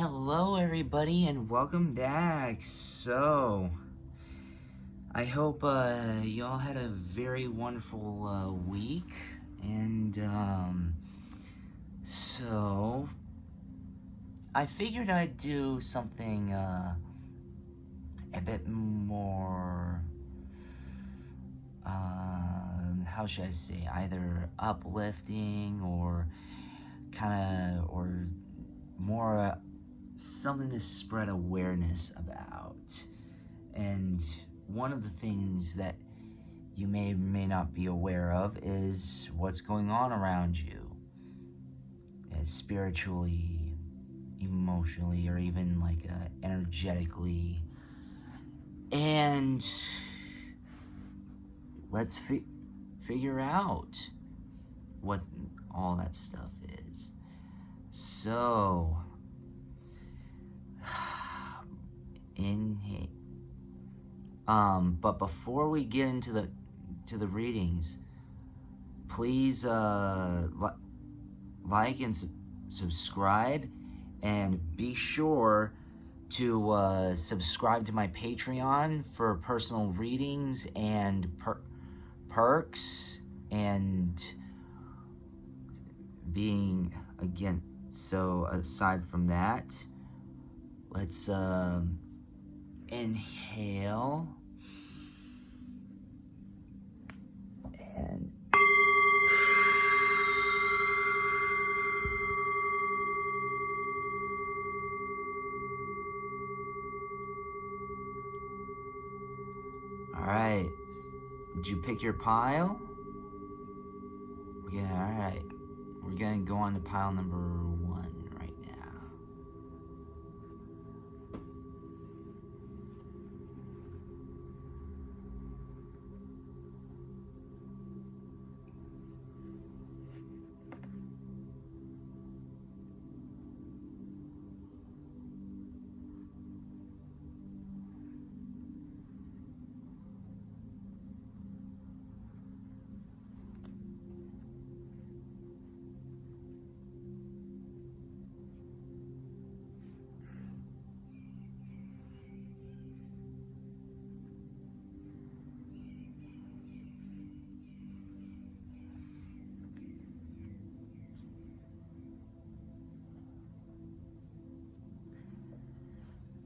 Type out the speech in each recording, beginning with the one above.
Hello everybody and welcome back. So, I hope y'all had a very wonderful week, and so I figured I'd do something a bit more, how should I say, either uplifting or more something to spread awareness about. And one of the things that you may or may not be aware of is what's going on around you, spiritually, emotionally, or even like energetically. And let's figure out what all that stuff is. So, inhale. But before we get into the readings, please like and subscribe, and be sure to subscribe to my Patreon for personal readings and perks and being again. So aside from that, let's inhale and all right. Did you pick your pile? Yeah, all right. We're gonna go on to pile number 1 right now.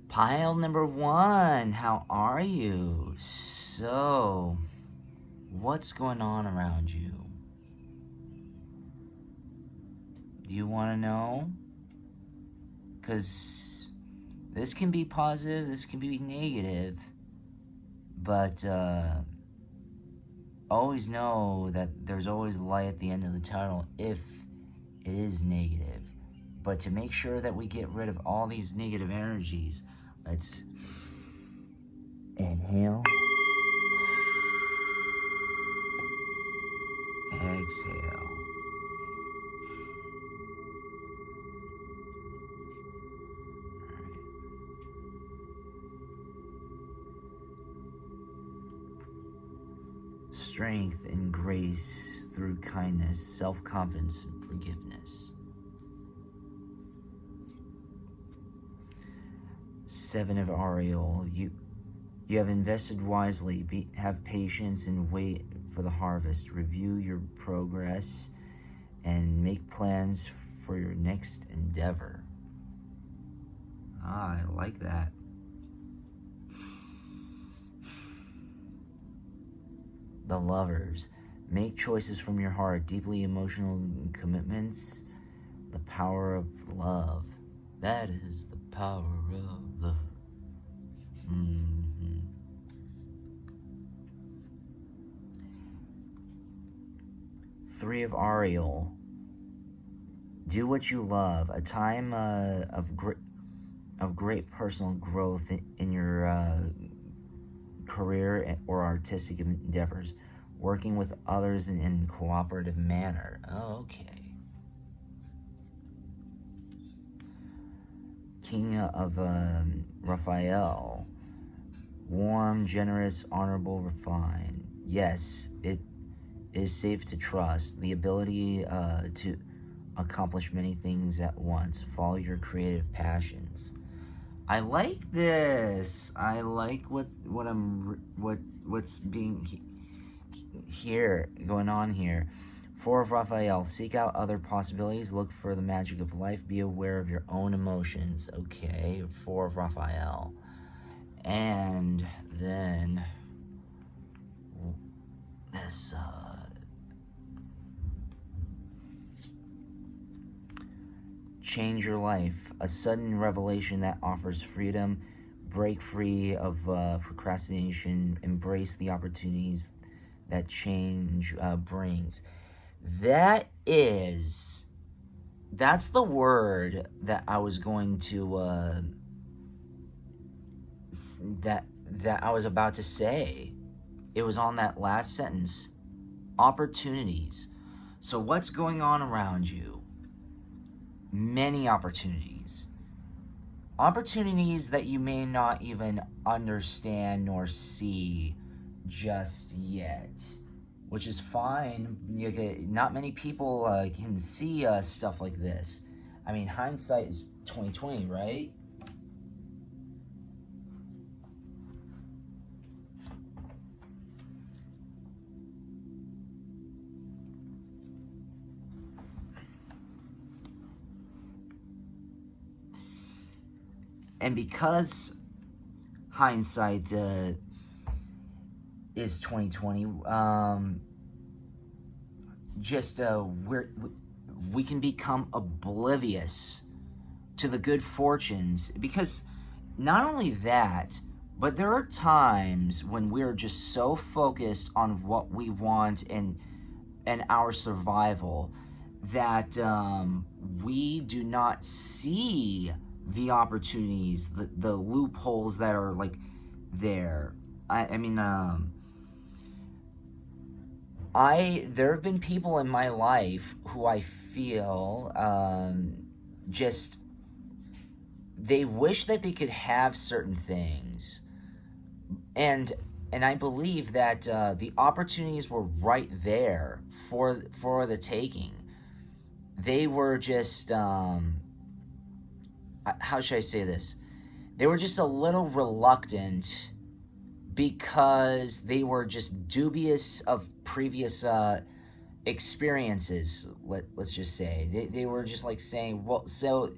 Pile number 1, how are you? So, what's going on around you? Do you want to know? Because this can be positive, this can be negative, but always know that there's always light at the end of the tunnel if it is negative. But to make sure that we get rid of all these negative energies, let's inhale, exhale. Strength and grace through kindness, self-confidence, and forgiveness. 7 of Ariel. You have invested wisely. Have patience and wait for the harvest. Review your progress and make plans for your next endeavor. I like that. The Lovers. Make choices from your heart. Deeply emotional commitments. The power of love. That is the power of love. 3 of Ariel. Do what you love. A time of great personal growth in your career or artistic endeavors. Working with others in cooperative manner. Oh, okay. King of Raphael. Warm, generous, honorable, refined. Yes, it is safe to trust. The ability to accomplish many things at once. Follow your creative passions. I like this. I like what's being here, going on here. 4 of Raphael. Seek out other possibilities. Look for the magic of life. Be aware of your own emotions. Okay, 4 of Raphael. And then this change your life. A sudden revelation that offers freedom. Break free of procrastination. Embrace the opportunities that change brings. That's the word that I was going to that I was about to say. It was on that last sentence. Opportunities. So what's going on around you? Many opportunities. Opportunities that you may not even understand nor see just yet, which is fine. Not many people can see stuff like this. I mean, hindsight is 20/20, right? And because hindsight is 20/20, we can become oblivious to the good fortunes, because not only that, but there are times when we're just so focused on what we want and our survival that we do not see the opportunities, the loopholes that are like there. I mean, there have been people in my life who I feel just, they wish that they could have certain things, and I believe that the opportunities were right there for the taking. They were just how should I say this? They were just a little reluctant because they were just dubious of previous experiences, let's just say. They were just like saying, well, so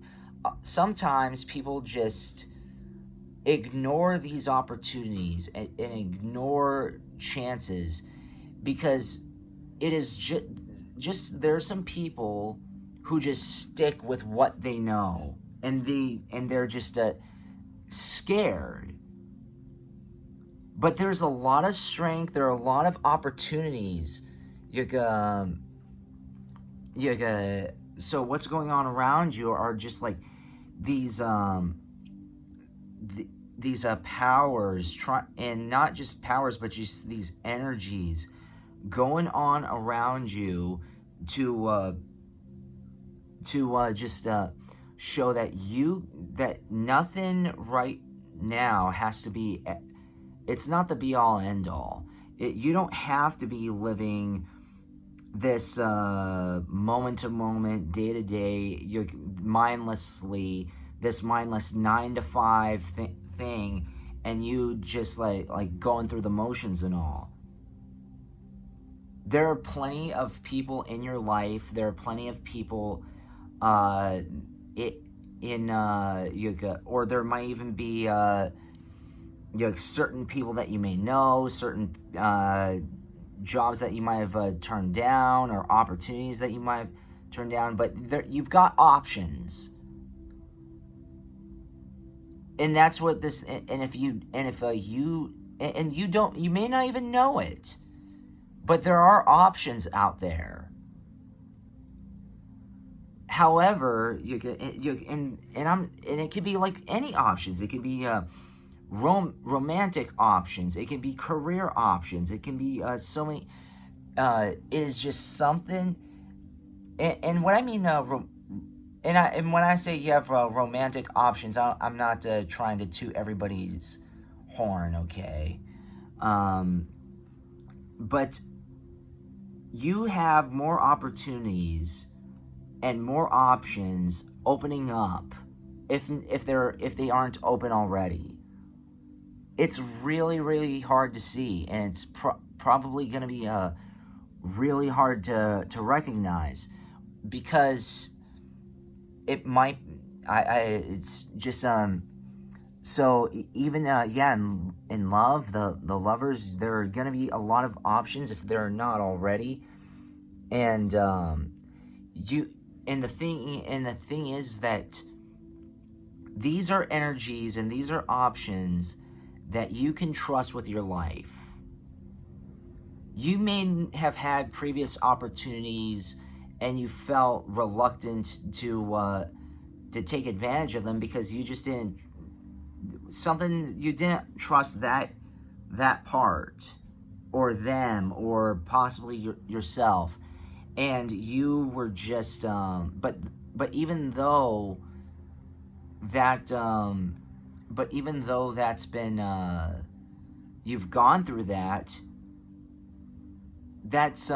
sometimes people just ignore these opportunities and ignore chances because it is just there are some people who just stick with what they know, and they're just scared. But there's a lot of strength. There are a lot of opportunities. So what's going on around you are just like these powers, and not just powers, but just these energies going on around you to just show that nothing right now has to be. It's not the be-all, end-all. You don't have to be living this moment-to-moment, day-to-day, mindlessly, this mindless 9-to-5 thing, and you just like going through the motions and all. There are plenty of people in your life. There are plenty of people or there might even be certain people that you may know, certain jobs that you might have turned down, or opportunities that you might have turned down, but you've got options. And that's what this, you may not even know it, but there are options out there. However, it could be like any options. It could be romantic options. It can be career options. It can be so many. It is just something. And what I mean, and when I say you have romantic options, I'm not trying to toot everybody's horn, okay? But you have more opportunities and more options opening up, if they aren't open already. It's really, really hard to see, and it's probably going to be really hard to recognize, because it might, it's just so even yeah, in love, the lovers, there are going to be a lot of options if they're not already. And the thing is that these are energies and these are options that you can trust with your life. You may have had previous opportunities and you felt reluctant to take advantage of them because you just didn't trust that part or them or possibly yourself, and you were just but even though that that's been you've gone through that, that's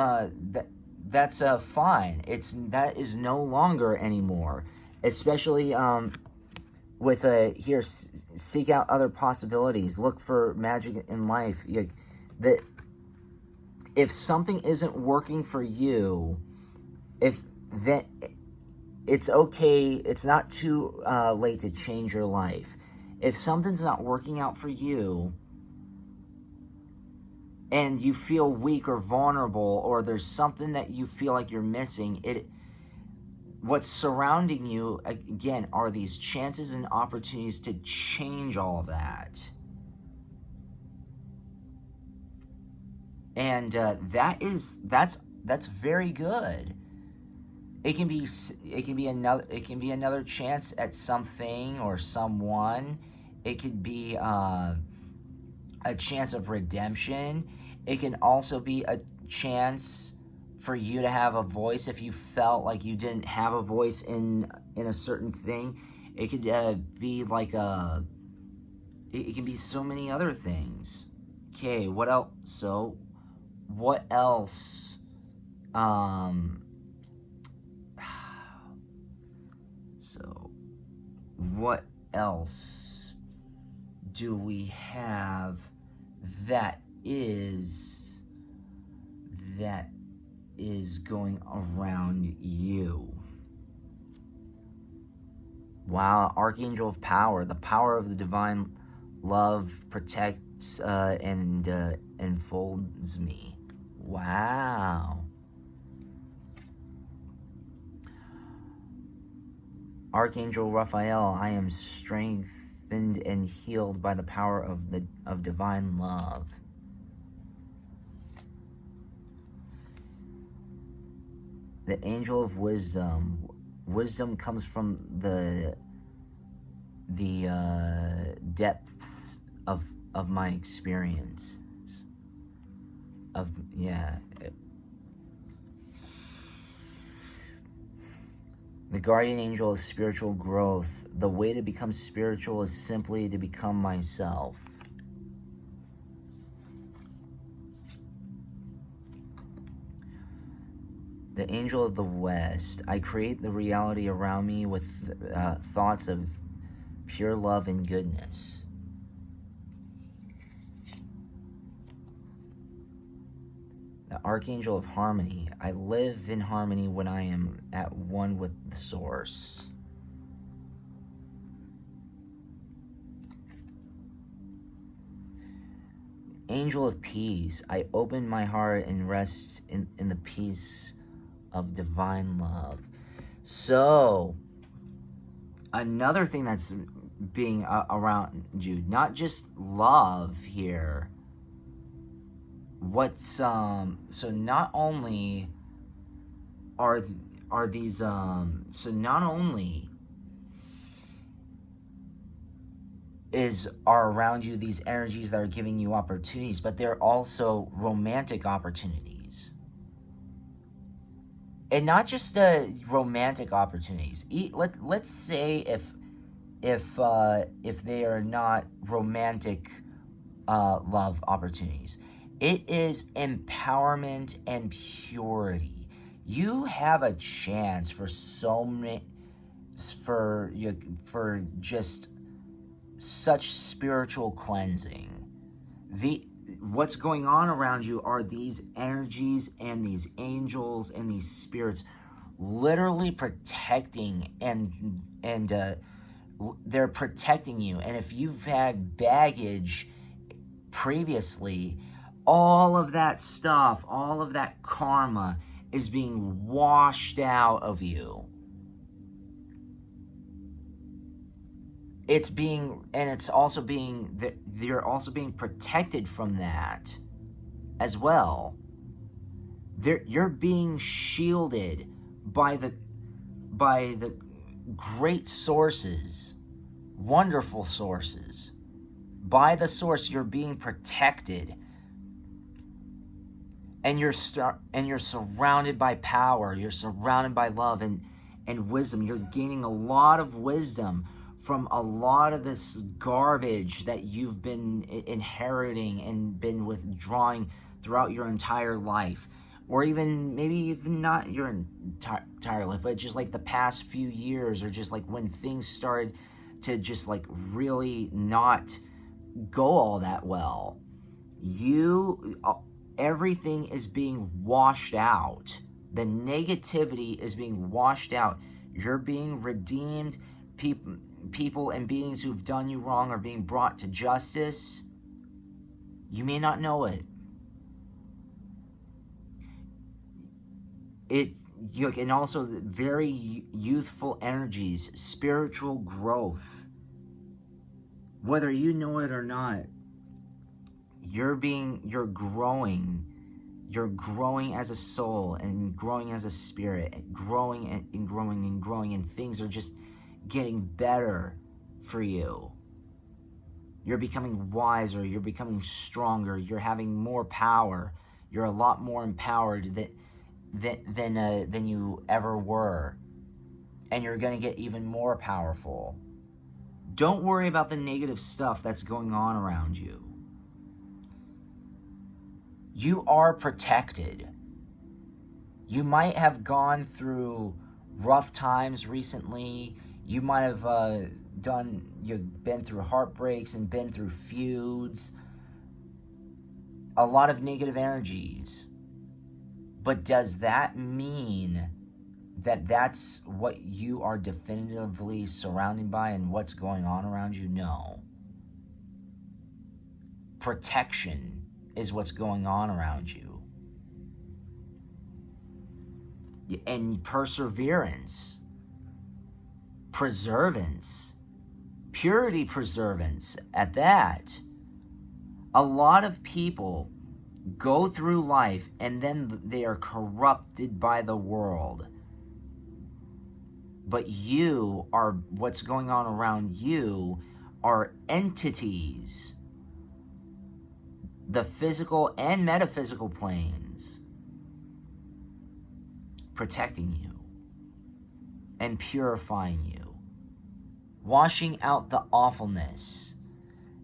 fine. That is no longer anymore, especially with here, seek out other possibilities, look for magic in life. That if something isn't working for you, it's okay. It's not too late to change your life. If something's not working out for you and you feel weak or vulnerable, or there's something that you feel like you're missing, what's surrounding you, again, are these chances and opportunities to change all of that. And that's very good. It can be another chance at something or someone. It could be a chance of redemption. It can also be a chance for you to have a voice if you felt like you didn't have a voice in a certain thing. It could be like it can be so many other things. Okay, what else? So, what else? So, what else do we have that is going around you? Wow, Archangel of Power. The power of the divine love protects and enfolds me. Wow. Archangel Raphael, I am strengthened and healed by the power of divine love. The Angel of Wisdom. Wisdom comes from the depths of my experience. The guardian angel is spiritual growth. The way to become spiritual is simply to become myself. The angel of the West. I create the reality around me with thoughts of pure love and goodness. The Archangel of Harmony. I live in harmony when I am at one with the Source. Angel of Peace. I open my heart and rest in the peace of divine love. So, another thing that's being around you, not just love here. So not only are these so not only are around you these energies that are giving you opportunities, but they're also romantic opportunities. And not just romantic opportunities. Let's say if they are not romantic love opportunities, it is empowerment and purity. You have a chance for so many, for just such spiritual cleansing. What's going on around you are these energies and these angels and these spirits literally protecting, and they're protecting you. And if you've had baggage previously, all of that stuff, all of that karma is being washed out of you. It's also being, you're also being protected from that as well. You're being shielded by the great sources, wonderful sources. By the source, you're being protected, and you're surrounded by power. You're surrounded by love and wisdom. You're gaining a lot of wisdom from a lot of this garbage that you've been inheriting and been withdrawing throughout your entire life, or even maybe even not your entire life, but just like the past few years, or just like when things started to just like really not go all that well. Everything is being washed out. The negativity is being washed out. You're being redeemed. People and beings who've done you wrong are being brought to justice. You may not know it. And also very youthful energies, spiritual growth. Whether you know it or not, you're growing. You're growing as a soul and growing as a spirit, and growing and growing and growing, and things are just getting better for you. You're becoming wiser, you're becoming stronger, you're having more power. You're a lot more empowered than you ever were. And you're going to get even more powerful. Don't worry about the negative stuff that's going on around you. You are protected. You might have gone through rough times recently. You might have you've been through heartbreaks and been through feuds. A lot of negative energies. But does that mean that that's what you are definitively surrounded by and what's going on around you? No. Protection is what's going on around you. And perseverance, preservance, purity preservance at that. A lot of people go through life and then they are corrupted by the world. But what's going on around you are entities, the physical and metaphysical planes, protecting you and purifying you, washing out the awfulness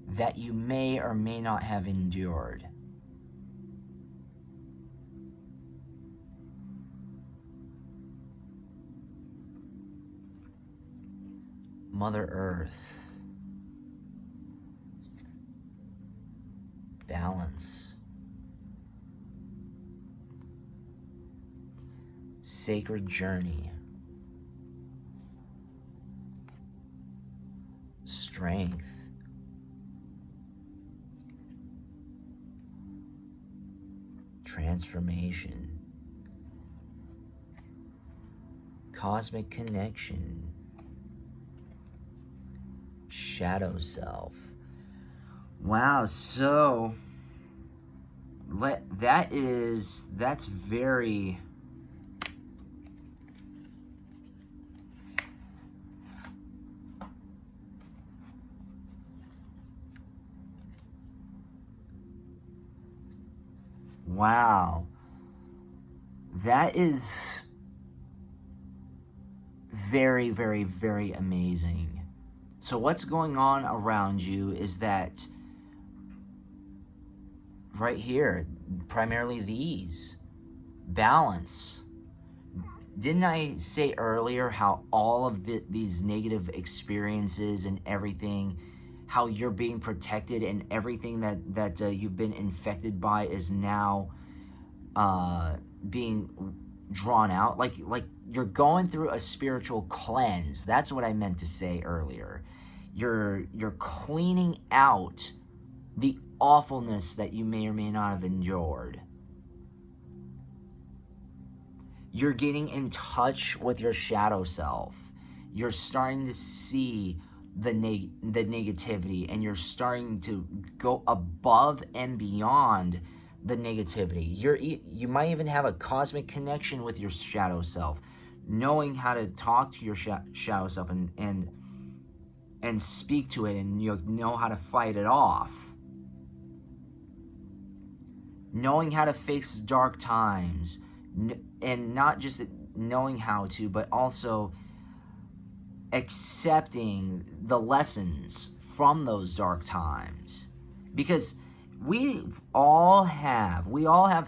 that you may or may not have endured. Mother Earth, balance, sacred journey, strength, transformation, cosmic connection, shadow self. Wow, so that's very wow. That is very, very, very amazing. So what's going on around you is that right here, primarily these, balance, didn't I say earlier how all of these negative experiences and everything, how you're being protected, and everything that you've been infected by is now being drawn out? Like you're going through a spiritual cleanse. That's what I meant to say earlier. You're cleaning out the awfulness that you may or may not have endured. You're getting in touch with your shadow self. You're starting to see the negativity, and you're starting to go above and beyond the negativity. You might even have a cosmic connection with your shadow self, knowing how to talk to your shadow self and speak to it, and you know how to fight it off. Knowing how to face dark times, and not just knowing how to, but also accepting the lessons from those dark times. Because we all have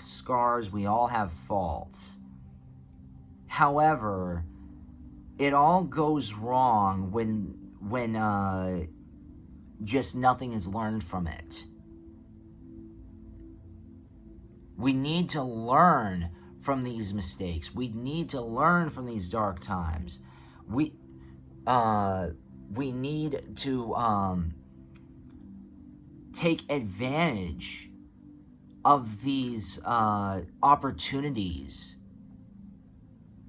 scars, we all have faults. However, it all goes wrong when just nothing is learned from it. We need to learn from these mistakes. We need to learn from these dark times. We need to take advantage of these opportunities,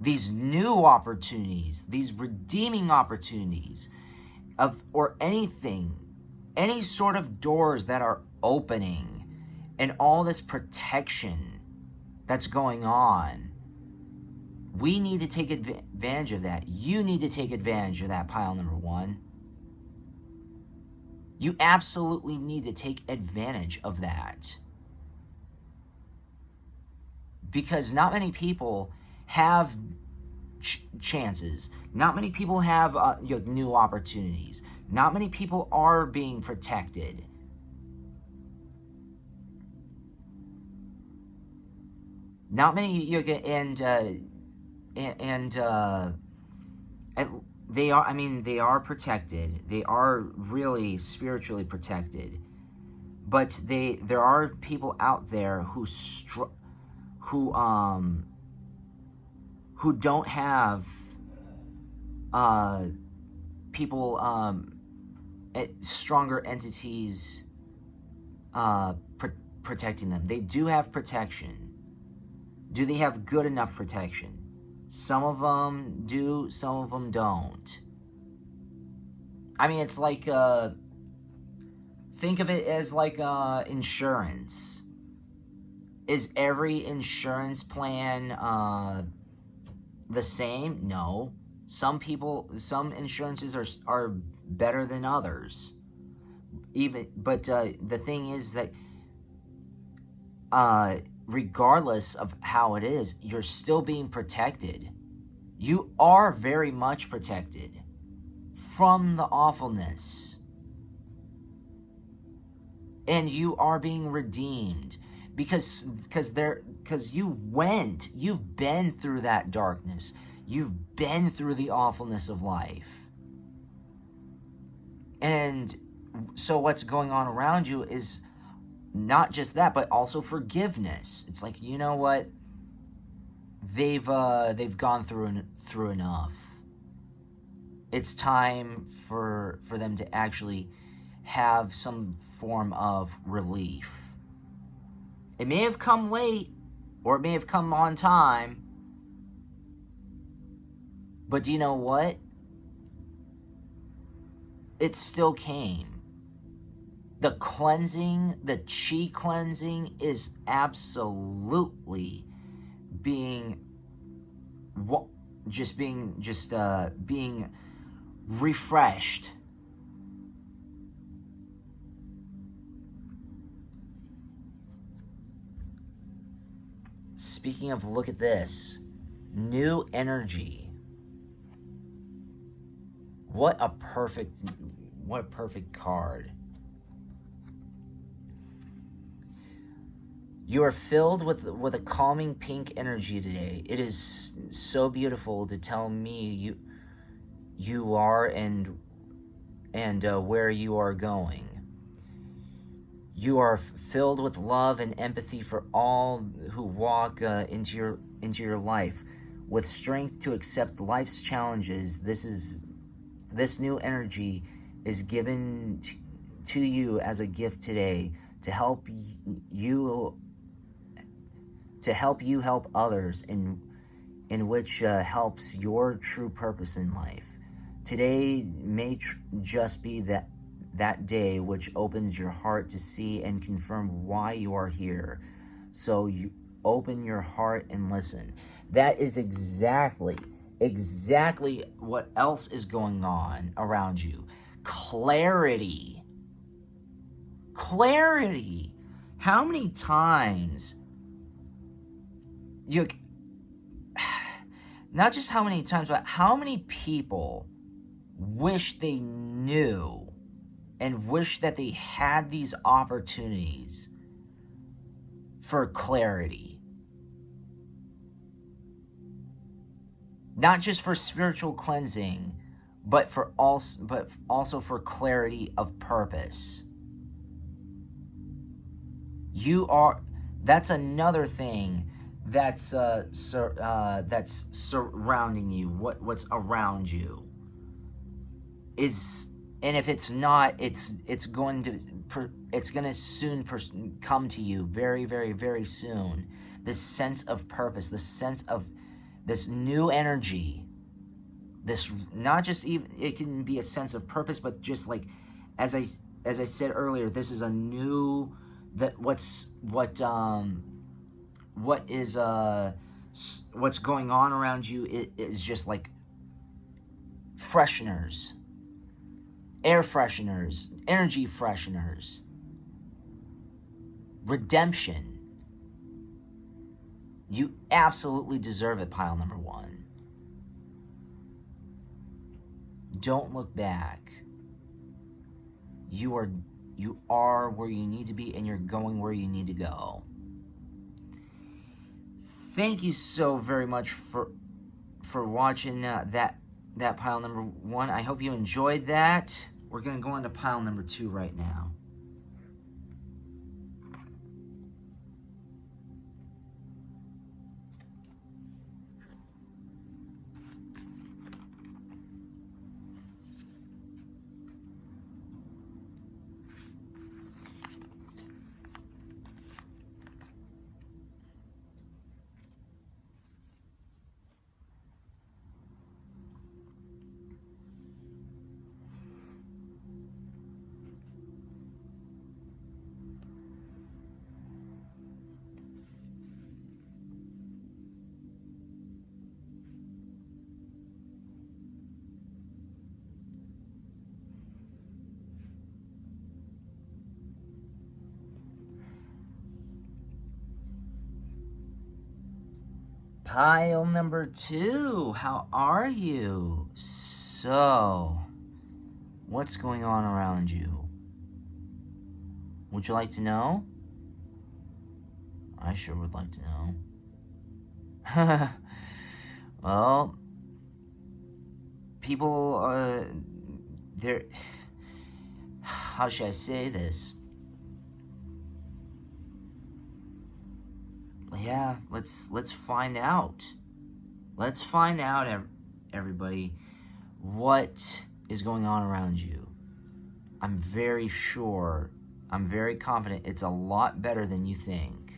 these new opportunities, these redeeming opportunities or anything, any sort of doors that are opening, and all this protection that's going on. We need to take advantage of that. You need to take advantage of that, pile number one. You absolutely need to take advantage of that. Because not many people have chances. Not many people have new opportunities. Not many people are being protected. Not many, and they are. I mean, they are protected. They are really spiritually protected. But there are people out there who don't have people, stronger entities protecting them. They do have protection. Do they have good enough protection? Some of them do, some of them don't. I mean, it's like, think of it as like insurance. Is every insurance plan the same? No. Some insurances are better than others. But the thing is that regardless of how it is, you're still being protected. You are very much protected from the awfulness. And you are being redeemed because you've been through that darkness. You've been through the awfulness of life. And so what's going on around you is not just that, but also forgiveness. It's like, you know what? They've gone through enough. It's time for them to actually have some form of relief. It may have come late, or it may have come on time, but do you know what? It still came. The cleansing, the chi cleansing is absolutely being refreshed. Speaking of, look at this. New energy. What a perfect card. You are filled with a calming pink energy today. It is so beautiful to tell me you are and where you are going. You are filled with love and empathy for all who walk into your life, with strength to accept life's challenges. This new energy is given to you as a gift today to help you help others, in which helps your true purpose in life. Today may just be that day which opens your heart to see and confirm why you are here. So you open your heart and listen. That is exactly what else is going on around you. Clarity. How many times not just how many times, but how many people wish they knew and wish that they had these opportunities for clarity? Not just for spiritual cleansing, but also for clarity of purpose. That's another thing that's surrounding you. What's around you is, and if it's not, it's going to soon come to you very, very, very soon. This sense of purpose, this sense of this new energy, this, not just even, it can be a sense of purpose, but just like as I said earlier, this is a new, what's going on around you is just like fresheners, air fresheners, energy fresheners, redemption. You absolutely deserve it, pile number one. Don't look back. You are where you need to be, and you're going where you need to go. Thank you so very much for watching that pile number one. I hope you enjoyed that. We're going to go into pile number two right now. Pile number two, how are you? So, what's going on around you? Would you like to know? I sure would like to know. Well, people, they're, how should I say this? Yeah, let's find out. Let's find out, everybody, what is going on around you. I'm very sure, I'm very confident it's a lot better than you think.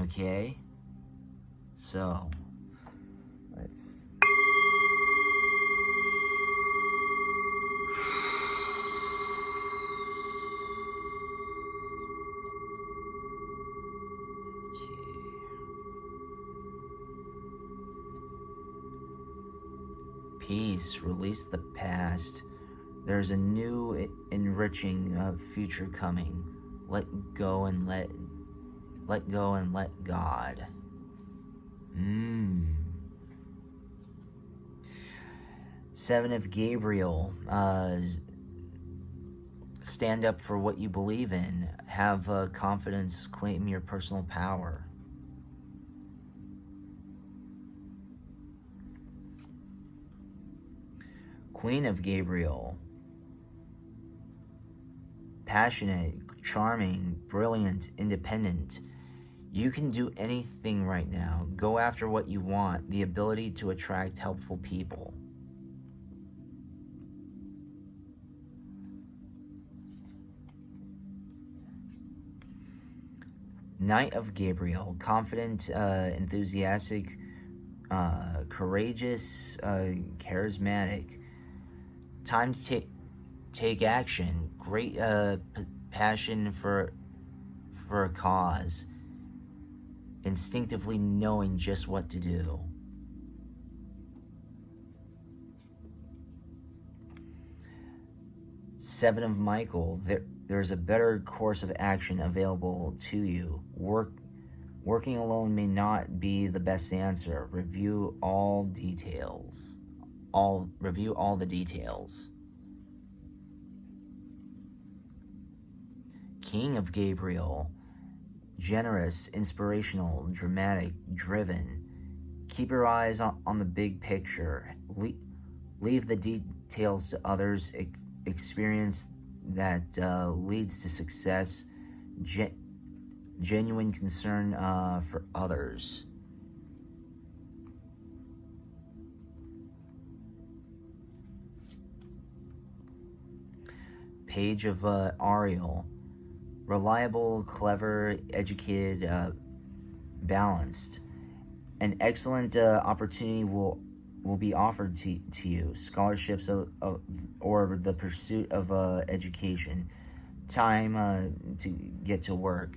Okay? So, let's... Peace, release the past. There's a new, enriching future coming. Let go and let God. Seven of Gabriel. stand up for what you believe in. Have confidence. Claim your personal power. Queen of Gabriel. Passionate, charming, brilliant, independent. You can do anything right now. Go after what you want. The ability to attract helpful people. Knight of Gabriel. Confident, enthusiastic, courageous, charismatic. Time to take action. Great passion for a cause. Instinctively knowing just what to do. Seven of Michael. There's a better course of action available to you. Working alone may not be the best answer. Review all details. Review all the details. King of Gabriel. Generous, inspirational, dramatic, driven. Keep your eyes on the big picture. Leave the details to others. Experience that leads to success. Genuine concern for others. Page of Ariel. Reliable, clever, educated, balanced. An excellent opportunity will be offered to you. Scholarships or the pursuit of education. Time to get to work.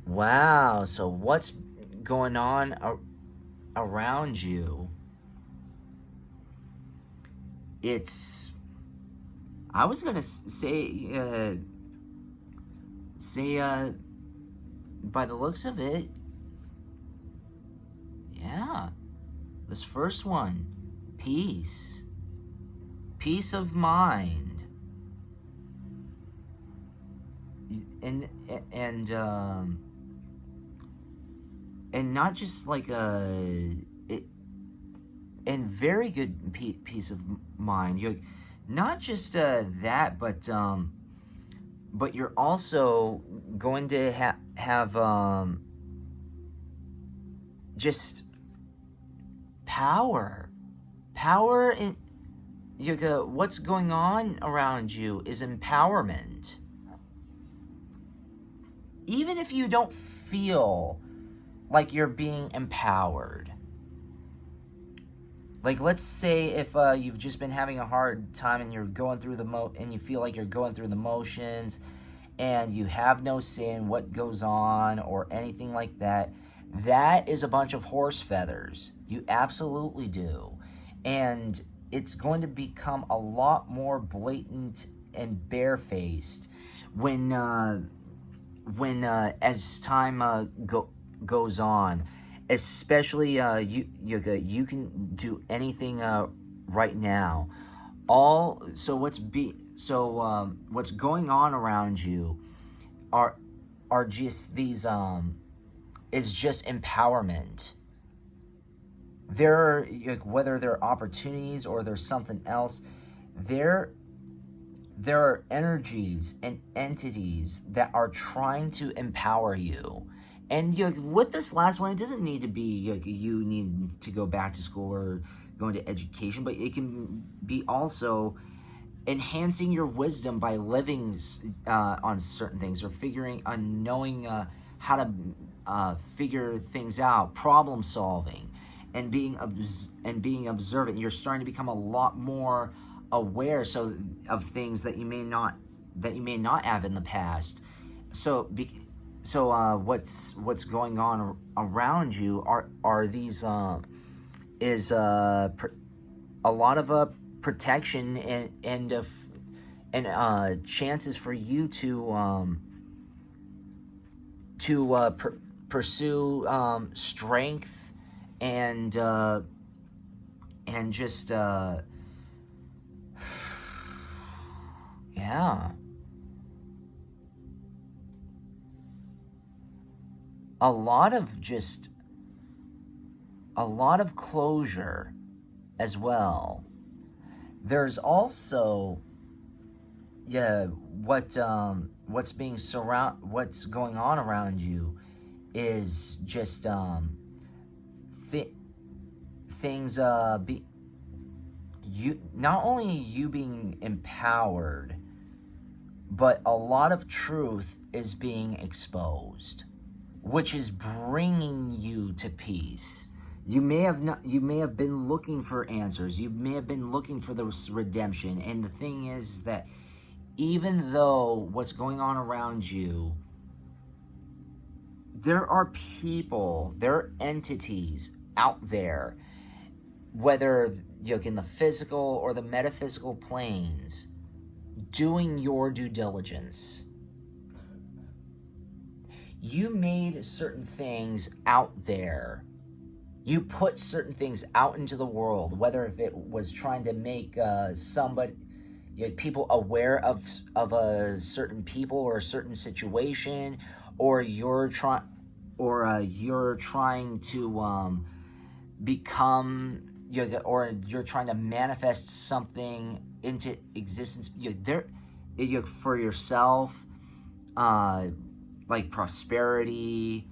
Wow, so what's going on around you? It's... I was going to say... by the looks of it, yeah, this first one, peace of mind, and not just like and very good peace of mind. You're not just that, but you're also going to have just power in what's going on around you is empowerment. Even if you don't feel like you're being empowered, like let's say if you've just been having a hard time and you're going through and you feel like you're going through the motions and you have no say in what goes on or anything like that, that is a bunch of horse feathers. You absolutely do. And it's going to become a lot more blatant and barefaced when as time goes on. Especially you can do anything right now. What's going on around you are just these is just empowerment. There are, whether there are opportunities or there's something else, there are energies and entities that are trying to empower you. And with this last one, it doesn't need to be you need to go back to school or go into education, but it can be also enhancing your wisdom by living on certain things or knowing how to figure things out, problem solving, and being observant. You're starting to become a lot more aware of things that you may not have in the past. So what's going on around you are these is a lot of protection and chances for you to pursue strength and just yeah. a lot of just a lot of closure as well. There's also, yeah, what's going on around you is just things be you, not only you being empowered, but a lot of truth is being exposed, which is bringing you to peace. You may have been looking for answers. You may have been looking for this redemption. And the thing is that even though what's going on around you, there are people, there are entities out there, whether in the physical or the metaphysical planes, doing your due diligence. You made certain things out there. You put certain things out into the world, whether if it was trying to make people aware of a certain people or a certain situation, or you're trying to become, or you're trying to manifest something into existence. For yourself, like prosperity,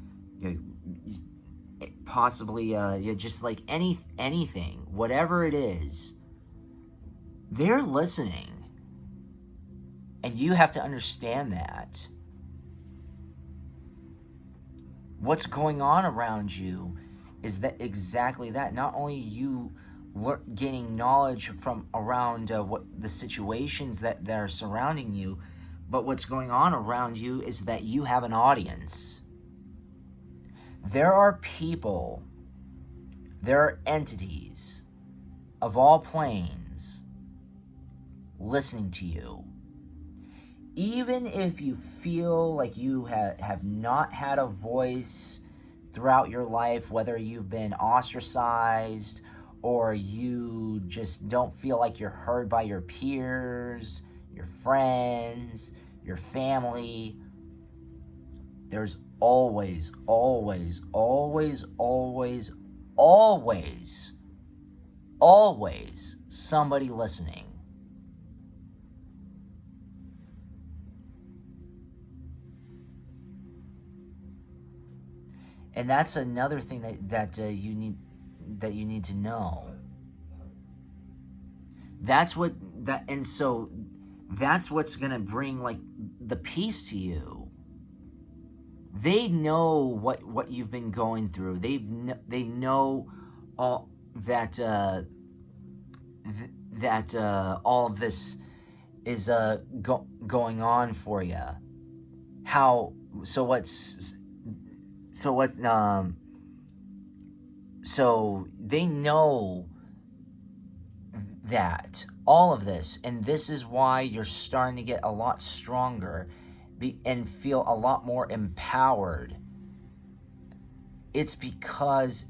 possibly just like anything, whatever it is, they're listening, and you have to understand that what's going on around you is that exactly that. Not only you gaining knowledge from around what the situations that are surrounding you, but what's going on around you is that you have an audience. There are people, there are entities of all planes listening to you. Even if you feel like you have not had a voice throughout your life, whether you've been ostracized or you just don't feel like you're heard by your peers, your friends, your family, there's always, always, always, always, always, always somebody listening. And that's another thing that you need to know. That's what's gonna bring like the peace to you. They know what you've been going through. They know all that all of this is going on for you. So they know that all of this, and this is why you're starting to get a lot stronger and feel a lot more empowered. It's because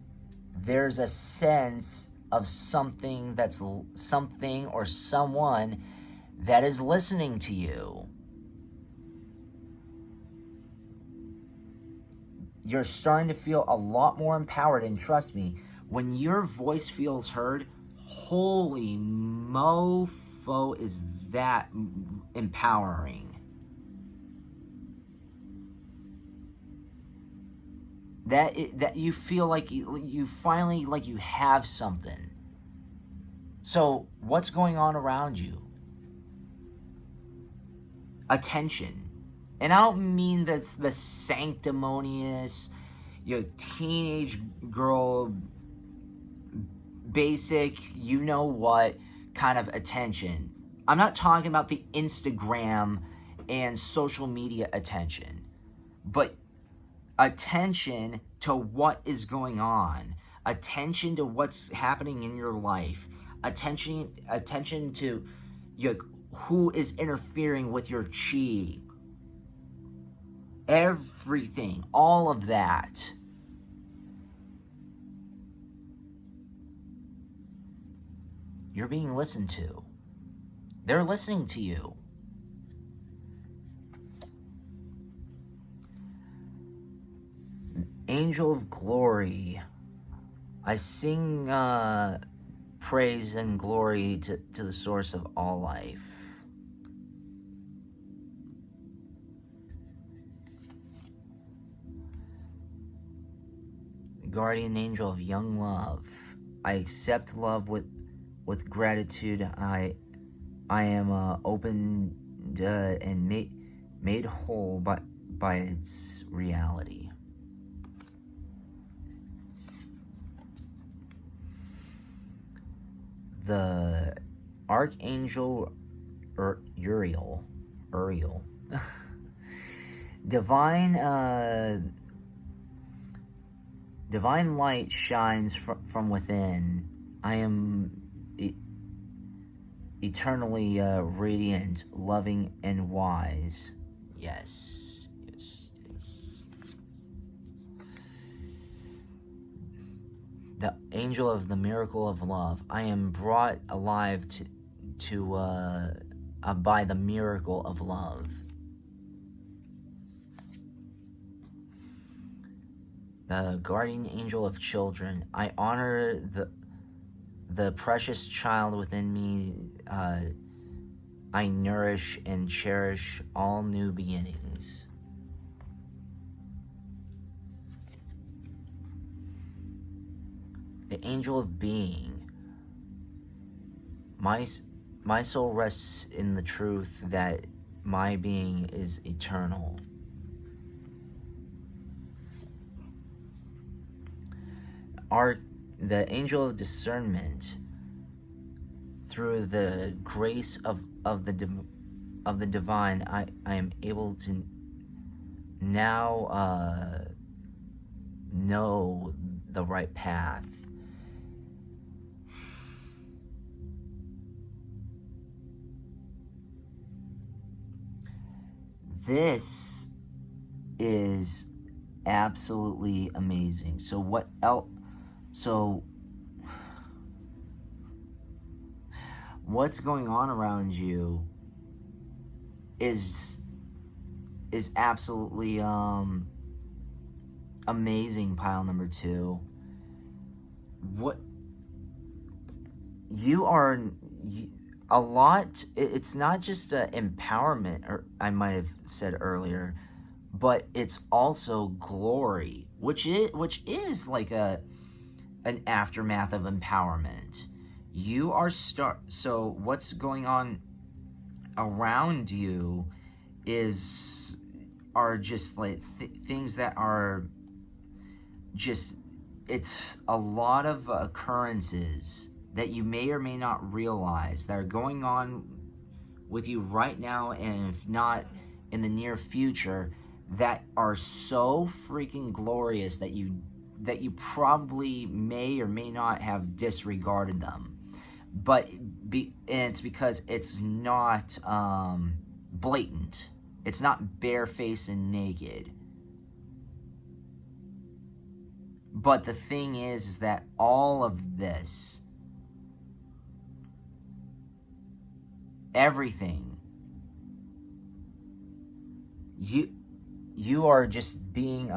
there's a sense of something or someone that is listening to you. You're starting to feel a lot more empowered, and trust me, when your voice feels heard, holy mofo, is that empowering. That you feel like you finally, like you have something. So what's going on around you? Attention. And I don't mean that's the sanctimonious, teenage girl, basic, kind of attention. I'm not talking about the Instagram and social media attention, but attention to what is going on, attention to what's happening in your life, attention to who is interfering with your chi. Everything, all of that. You're being listened to. They're listening to you. Angel of glory, I sing praise and glory to the source of all life. Guardian angel of young love, I accept love with gratitude. I am opened and made whole by its reality. The Archangel Uriel, divine light shines from within. I am eternally radiant, loving, and wise. Yes, yes, yes. The angel of the miracle of love. I am brought alive by the miracle of love. The guardian angel of children. I honor the precious child within me. I nourish and cherish all new beginnings. The angel of being. My soul rests in the truth that my being is eternal. The angel of discernment. Through the grace of the divine, I am able to now know the right path. This is absolutely amazing. So what else? So what's going on around you is absolutely amazing, pile number 2. What you are a lot, it's not just empowerment, or I might have said earlier, but it's also glory, which is like an aftermath of empowerment. You are so what's going on around you are just like things that are just, it's a lot of occurrences that you may or may not realize that are going on with you right now, and if not in the near future, that are so freaking glorious that you probably may or may not have disregarded them. But and it's because it's not blatant. It's not barefaced and naked. But the thing is that all of this, everything, you are just being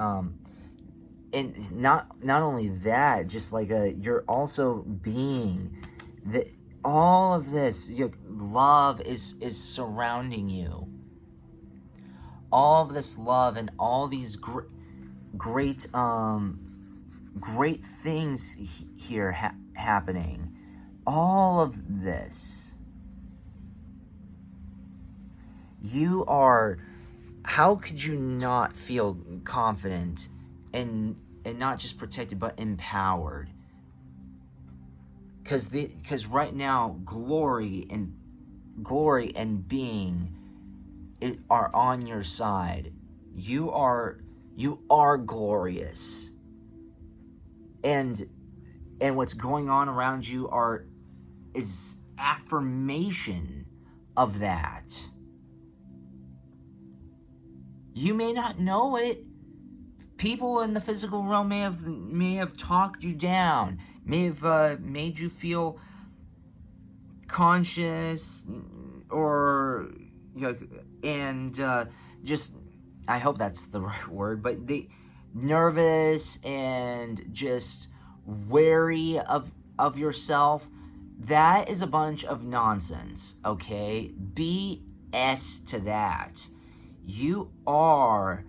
and not only that, just like you're also being that all of this, love is surrounding you. All of this love and all these great things here happening. All of this. You are, how could you not feel confident and not just protected but empowered? Because right now glory and being are on your side. You are glorious, and what's going on around you is affirmation of that. You may not know it. People in the physical realm may have talked you down, may have made you feel conscious, or and just, I hope that's the right word, but nervous and just wary of yourself, that is a bunch of nonsense, okay? BS to that. You are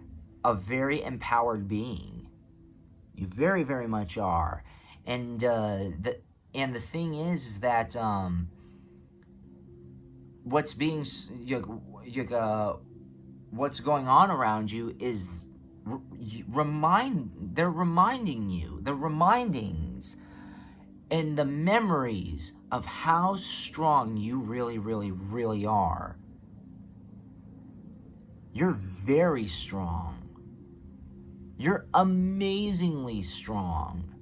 a very empowered being. You very, very much are. And the thing is that what's being what's going on around you is they're reminding you, the remindings and the memories of how strong you really, really, really are. You're very strong. You're amazingly strong.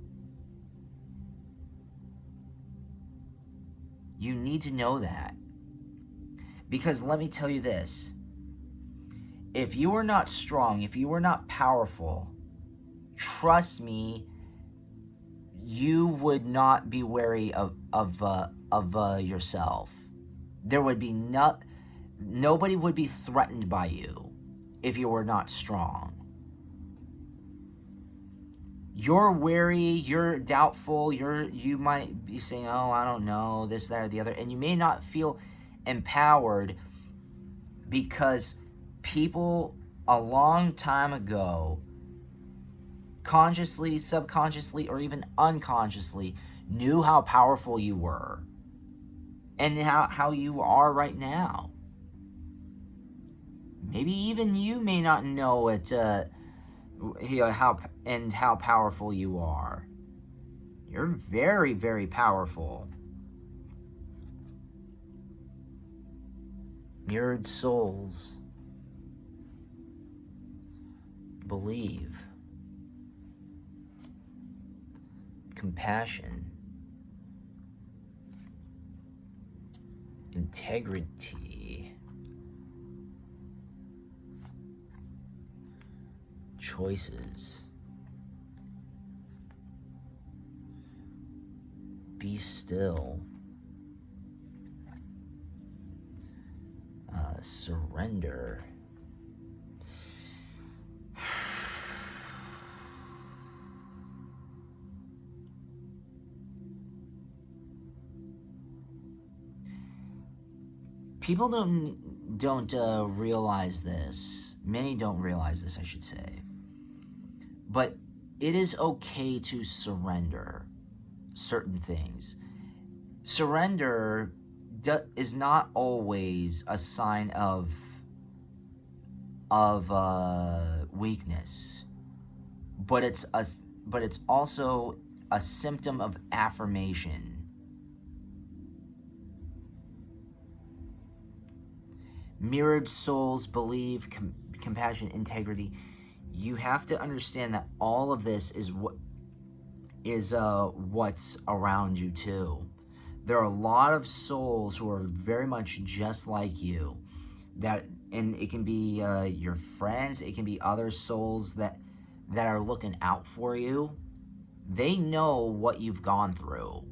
You need to know that. Because let me tell you this. If you are not strong, if you are not powerful, trust me, you would not be wary of yourself. There would be nobody would be threatened by you if you were not strong. You're wary, you're doubtful, you might be saying, oh, I don't know, this, that, or the other, and you may not feel empowered because people a long time ago, consciously, subconsciously, or even unconsciously, knew how powerful you were and how you are right now. Maybe even you may not know it, how powerful you are. You're very, very powerful. Mirrored souls believe. Compassion. Integrity. Choices. Be still. Surrender. People don't realize this. Many don't realize this, I should say. But it is okay to surrender certain things. Surrender is not always a sign of weakness, but it's also a symptom of affirmation. Mirrored souls believe, compassion, integrity. You have to understand that all of this is what's around you too. There are a lot of souls who are very much just like you. And it can be your friends, it can be other souls that are looking out for you. They know what you've gone through.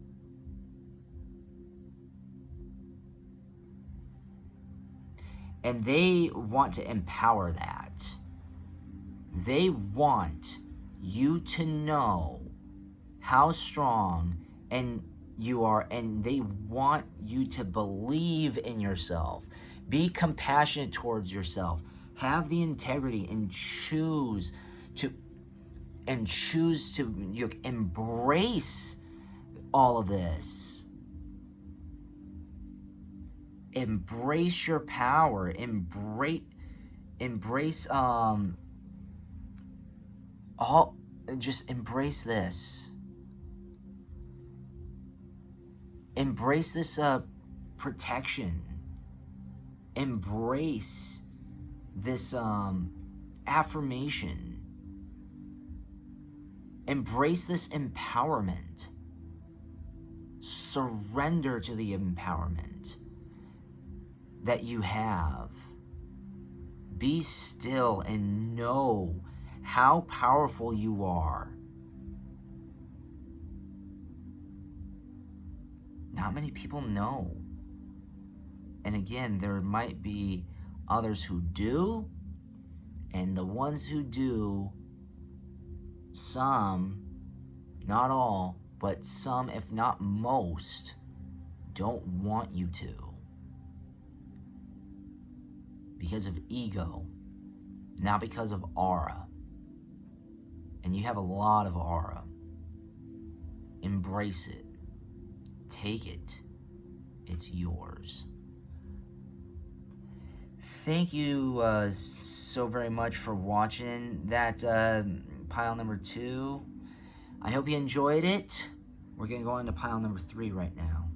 And they want to empower that. They want you to know how strong you are, and they want you to believe in yourself. Be compassionate towards yourself. Have the integrity and choose to embrace all of this. Embrace your power. Embrace just embrace this. Embrace this protection. Embrace this affirmation. Embrace this empowerment. Surrender to the empowerment that you have. Be still and know how powerful you are. Not many people know. And again, there might be others who do, and the ones who do some, not all, but some, if not most, don't want you to. Because of ego, not because of aura. And you have a lot of aura. Embrace it. Take it. It's yours. Thank you so very much for watching that pile number 2. I hope you enjoyed it. We're going to go into pile number 3 right now.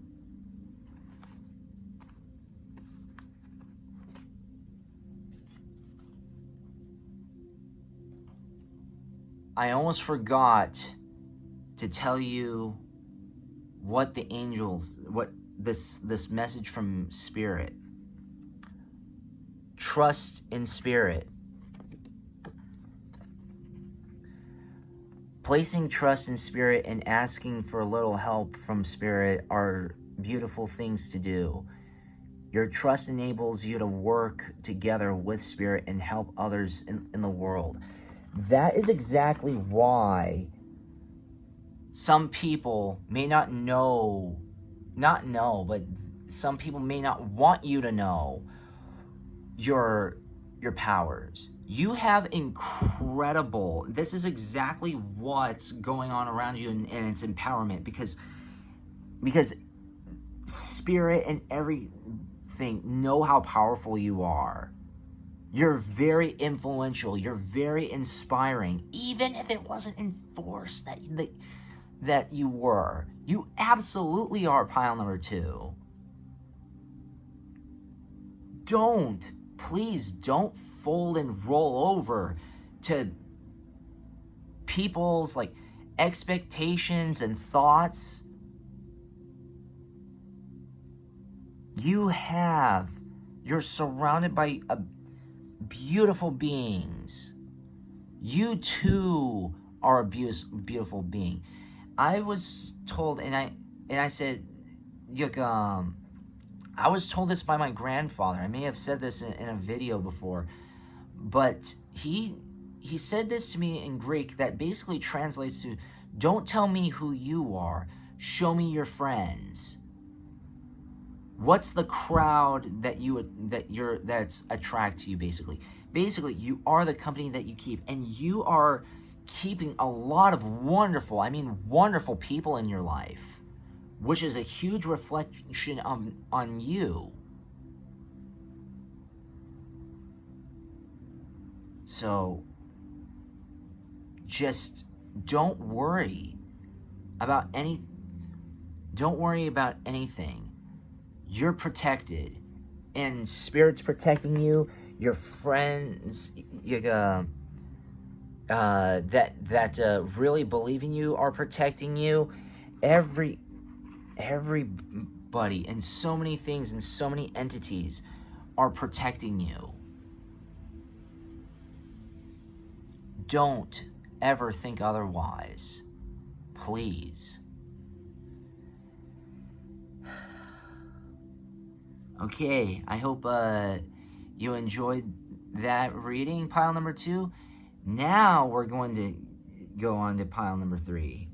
I almost forgot to tell you what the angels, what this message from Spirit. Trust in Spirit. Placing trust in Spirit and asking for a little help from Spirit are beautiful things to do. Your trust enables you to work together with Spirit and help others in the world. That is exactly why some people may not know, but some people may not want you to know your powers. You have incredible, this is exactly what's going on around you, and it's empowerment, because Spirit and everything know how powerful you are. You're very influential. You're very inspiring. Even if it wasn't enforced that you were. You absolutely are pile number 2. Please don't fold and roll over to people's expectations and thoughts. You're surrounded by beautiful beings. You too are a beautiful being. I was told, and I said, I was told this by my grandfather. I may have said this in a video before, but he said this to me in Greek that basically translates to, don't tell me who you are, show me your friends. What's the crowd that's attract to you, basically? Basically, you are the company that you keep, and you are keeping a lot of wonderful people in your life, which is a huge reflection on you. So, just don't worry about anything. You're protected, and Spirit's protecting you. Your friends, that really believe in you are protecting you. Everybody, and so many things and so many entities are protecting you. Don't ever think otherwise, please. Okay, I hope you enjoyed that reading, pile number 2. Now we're going to go on to pile number 3.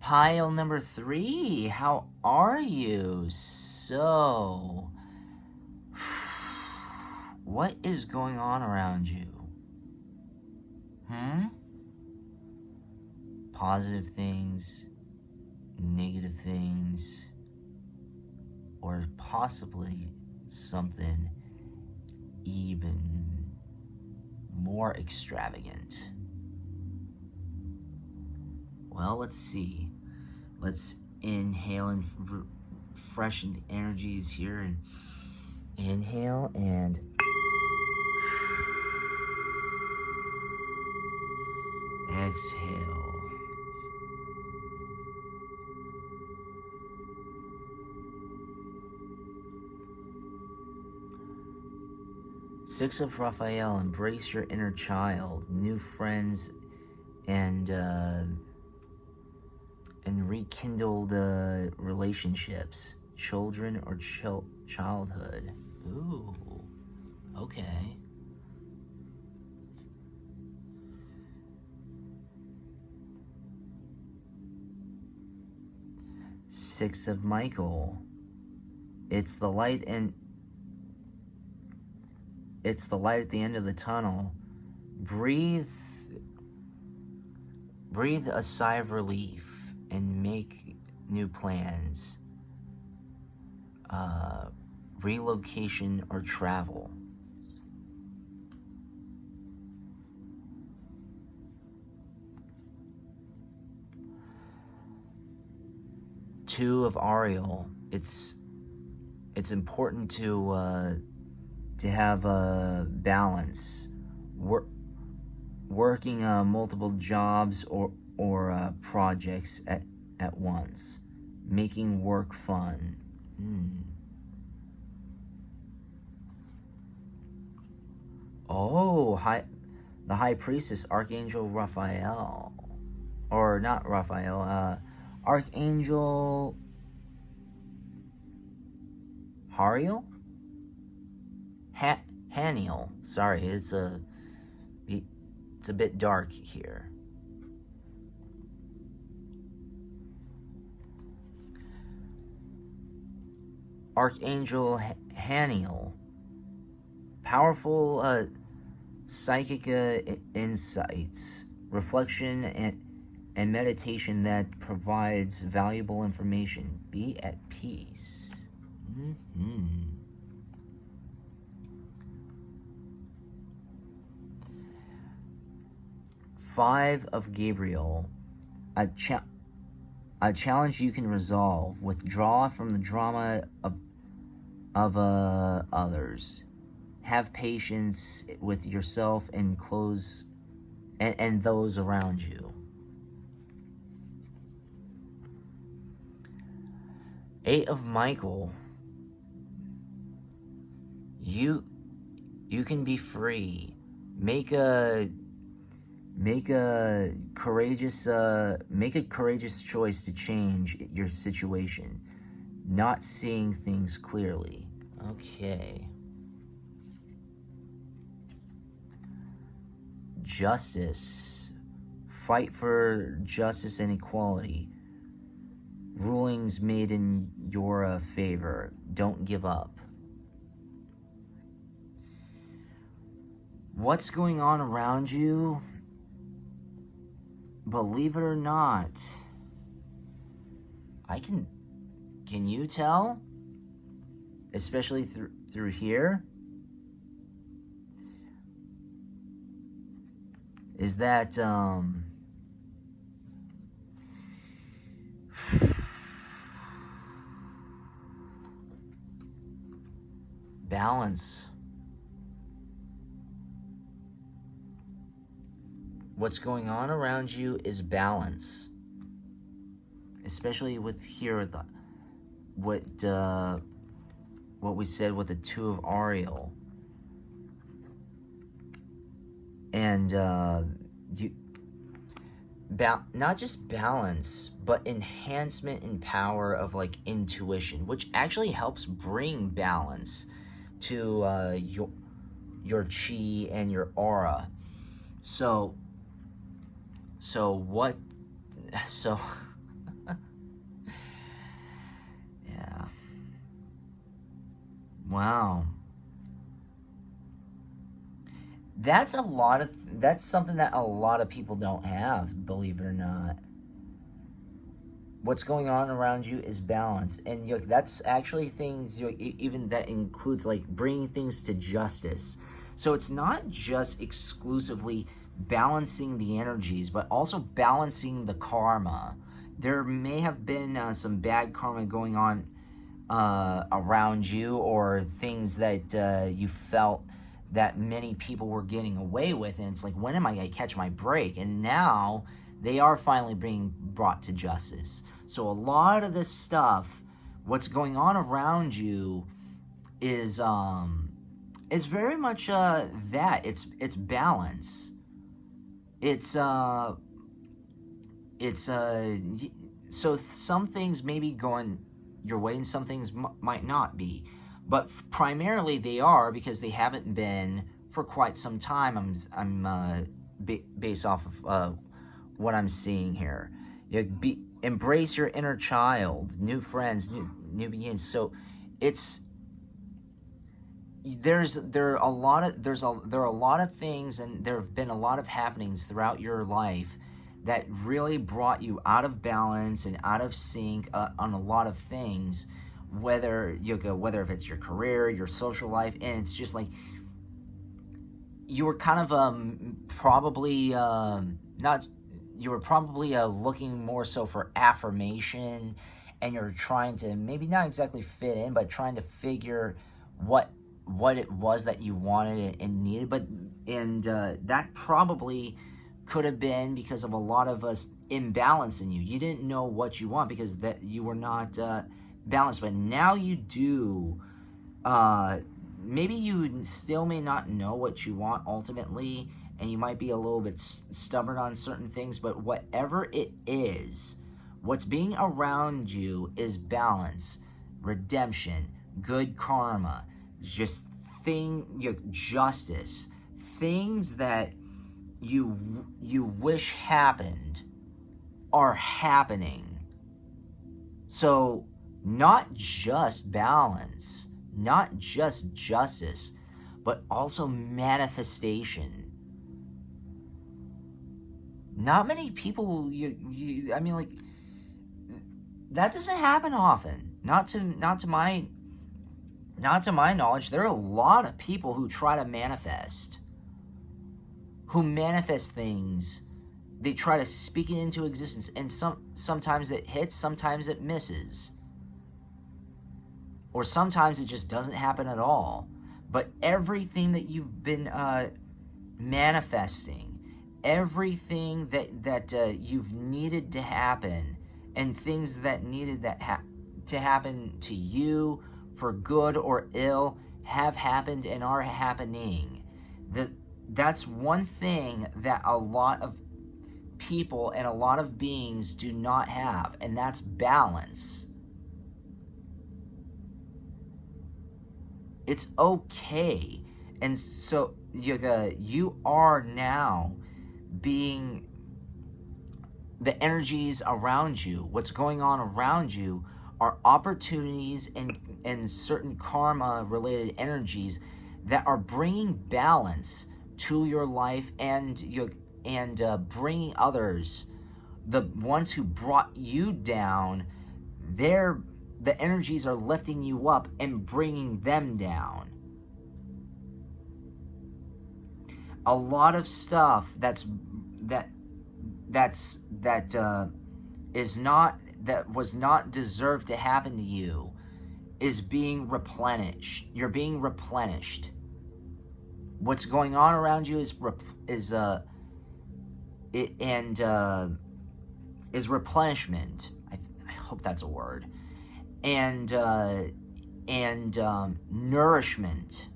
Pile number 3, how are you? So, what is going on around you? Positive things, negative things, or possibly something even more extravagant. Well, let's see. Let's inhale and freshen the energies here, and inhale and exhale. Six of Raphael, embrace your inner child, new friends, and rekindled relationships, children or childhood. Ooh, okay. Six of Michael, it's the light at the end of the tunnel. Breathe a sigh of relief and make new plans. Relocation or travel. Two of Ariel, it's important to have a balance. Working multiple jobs or projects at once, making work fun. Oh, the High Priestess, Archangel Raphael, or not Raphael, Archangel Hariel? Haniel. Sorry, it's a bit dark here. Archangel Haniel, powerful psychic insights, reflection and meditation that provides valuable information. Be at peace. Five of Gabriel, a challenge you can resolve. Withdraw from the drama of others. Have patience with yourself and those around you. Eight of Michael, you can be free. Make a courageous choice to change your situation, not seeing things clearly. Okay. Justice. Fight for justice and equality. Rulings made in your favor. Don't give up. What's going on around you? Believe it or not, can you tell? Especially through here? Is that, balance. What's going on around you is balance. Especially with here, what we said with the Two of Ariel. And not just balance, but enhancement and power of like intuition, which actually helps bring balance to your chi and your aura. So yeah. Wow. That's something that a lot of people don't have, believe it or not. what's going on around you is balance. And that's actually things, even that includes like bringing things to justice. So it's not just exclusively balancing the energies, but also balancing the karma. There may have been some bad karma going on around you, or things that you felt that many people were getting away with, and it's like, when am I going to catch my break? And now they are finally being brought to justice. So a lot of this stuff, what's going on around you, is very much that it's balance. So some things may be going your way and some things might not be, but primarily they are, because they haven't been for quite some time. I'm based off of what I'm seeing here. Embrace your inner child, new friends, new beginnings. So there are a lot of things, and there have been a lot of happenings throughout your life that really brought you out of balance and out of sync on a lot of things, whether if it's your career, your social life. And it's just like, you were kind of probably looking more so for affirmation, and you're trying to maybe not exactly fit in, but trying to figure what it was that you wanted and needed. And that probably could have been because of a lot of us imbalance in you. You didn't know what you want because that you were not balanced, but now you do. Maybe you still may not know what you want ultimately, and you might be a little bit stubborn on certain things, but whatever it is, what's being around you is balance, redemption, good karma, just justice, things that you wish happened are happening. So not just balance, not just justice, but also manifestation. Not many people, I mean, like, that doesn't happen often. Not to my knowledge. There are a lot of people who try to manifest, who manifest things. They try to speak it into existence, and sometimes it hits, sometimes it misses, or sometimes it just doesn't happen at all. But everything that you've been manifesting, everything that you've needed to happen, and things that needed to happen to you for good or ill, have happened and are happening. That's one thing that a lot of people and a lot of beings do not have, and that's balance. It's okay. And so you are now being the energies around you. What's going on around you are opportunities and certain karma related energies that are bringing balance to your life, and bringing others, the ones who brought you down, the energies are lifting you up and bringing them down. A lot of stuff that was not deserved to happen to you is being replenished. You're being replenished. What's going on around you is replenishment. I hope that's a word. And nourishment.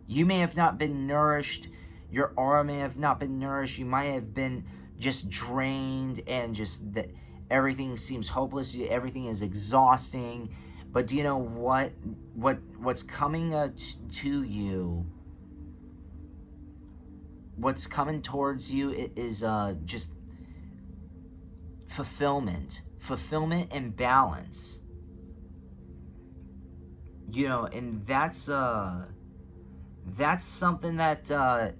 You may have not been nourished. Your aura may have not been nourished. You might have been just drained, and just that everything seems hopeless. Everything is exhausting. But do you know what's coming to you? What's coming towards you is just fulfillment and balance. And that's something that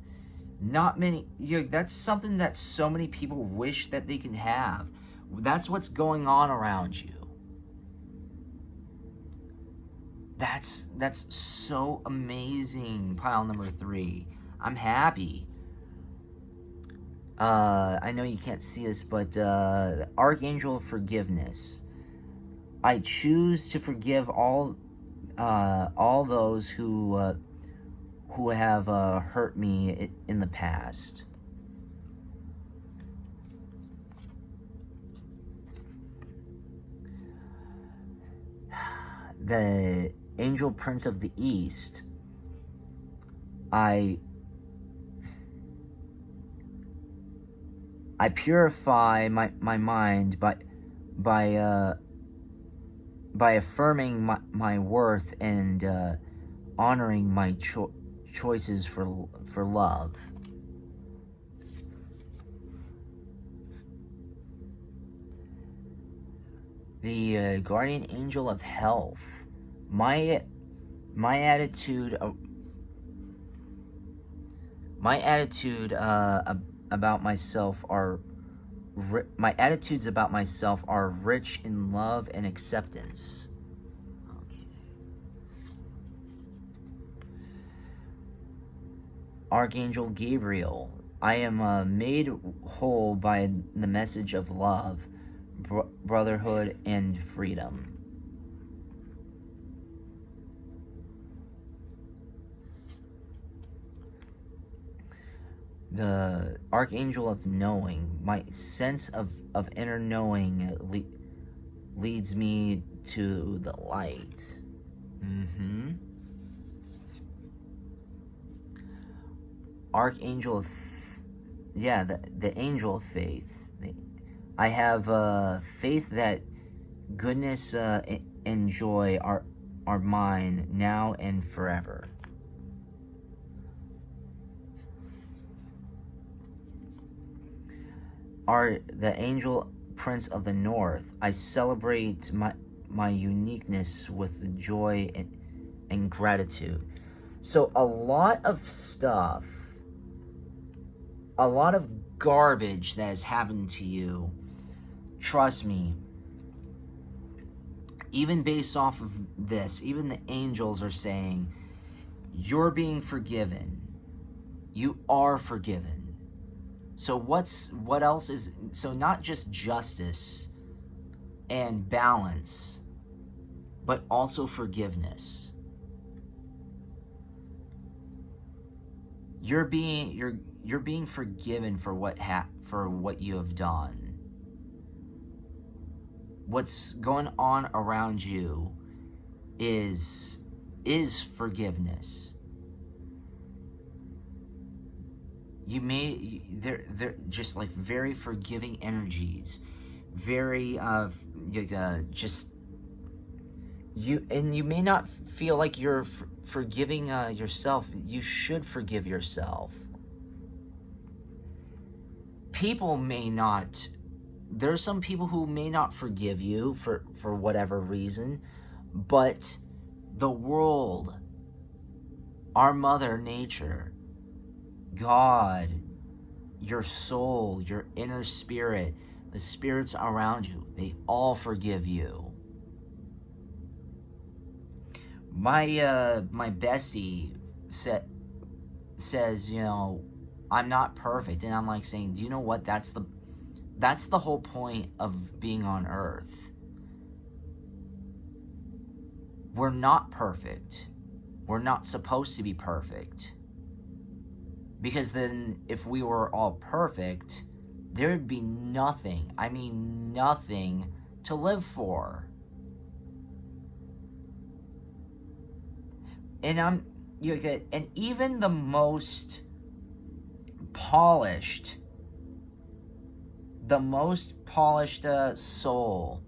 not many. That's something that so many people wish that they can have. That's what's going on around you. That's so amazing. Pile number 3. I'm happy. I know you can't see this, but Archangel of Forgiveness. I choose to forgive all those who have hurt me in the past. The Angel Prince of the East. I purify my mind by affirming my worth and honoring my choices for love. The Guardian Angel of Health. My attitude about myself are my attitudes about myself are rich in love and acceptance. Okay. Archangel Gabriel. I am made whole by the message of love, brotherhood, and freedom. The Archangel of Knowing. My sense of inner knowing leads me to the light. Archangel of... yeah, the Angel of Faith. I have faith that goodness and joy are mine now and forever. The Angel Prince of the North. I celebrate my uniqueness with joy and gratitude. So a lot of stuff, a lot of garbage that has happened to you, trust me, even based off of this, even the angels are saying, you're being forgiven. You are forgiven. So what else is, so not just justice and balance, but also forgiveness. You're being forgiven for what you have done. What's going on around you is forgiveness. They're just like very forgiving energies, very just you, and you may not feel like you're forgiving yourself. You should forgive yourself. People may not. There's some people who may not forgive you for whatever reason, but the world, our Mother Nature, God, your soul, your inner spirit, the spirits around you, they all forgive you. My bestie says, you know, I'm not perfect, and I'm like saying, do you know what? That's the whole point of being on Earth. We're not perfect. We're not supposed to be perfect. Because then if we were all perfect, there would be nothing, I mean nothing to live for. And and even the most polished soul,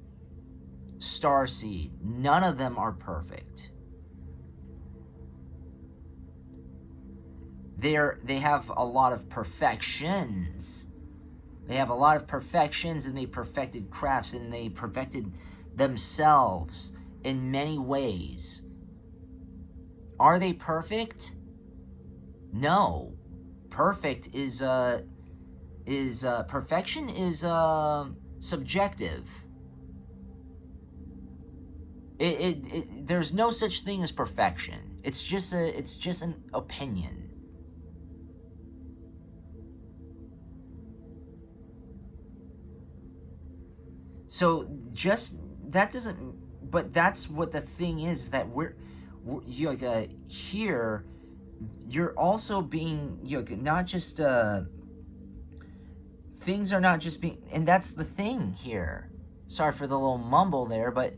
starseed, none of them are perfect. They have a lot of perfections. They have a lot of perfections, and they perfected crafts, and they perfected themselves in many ways. Are they perfect? No. Perfection is subjective. There's no such thing as perfection. It's just an opinion. So just that doesn't. But that's what the thing is, that we're here. You're also being not just things are not just being, and that's the thing here. Sorry for the little mumble there, but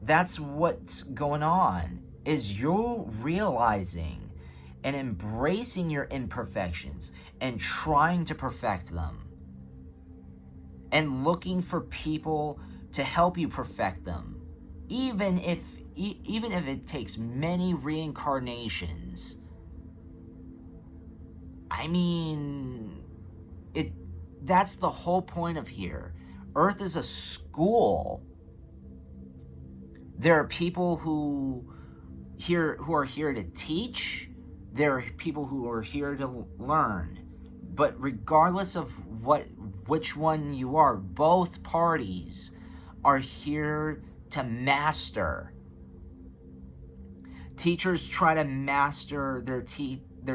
that's what's going on, is you're realizing and embracing your imperfections and trying to perfect them and looking for people to help you perfect them, even if it takes many reincarnations. I mean, that's the whole point of here. Earth is a school. There are people who are here to teach. There are people who are here to learn. But regardless of which one you are, both parties are here to master. Teachers try to master their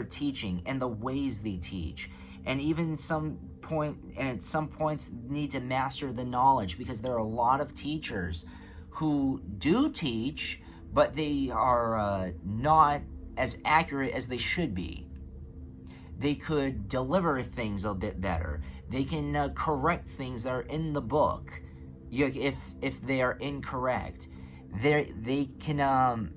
teaching and the ways they teach, and even at some points need to master the knowledge, because there are a lot of teachers who do teach, but they are not as accurate as they should be. They could deliver things a bit better. They can correct things that are in the book, if they are incorrect. They can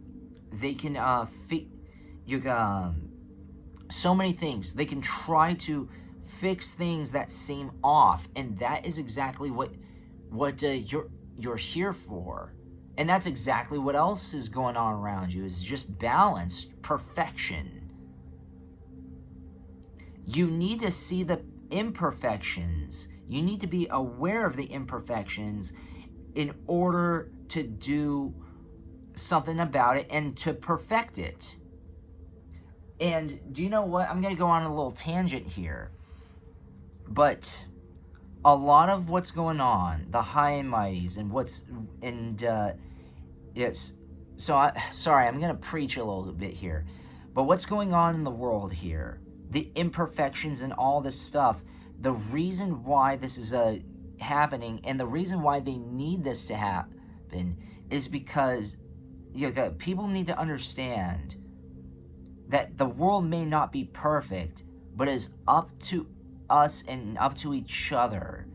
so many things. They can try to fix things that seem off, and that is exactly what you're here for. And that's exactly what else is going on around you, is just balance, perfection. You need to see the imperfections. You need to be aware of the imperfections in order to do something about it and to perfect it. And do you know what? I'm going to go on a little tangent here. But a lot of what's going on, the high and mighties, yes. So sorry, I'm going to preach a little bit here. But what's going on in the world here, the imperfections and all this stuff, the reason why this is happening, and the reason why they need this to happen, is because people need to understand that the world may not be perfect, but it is up to us and up to each other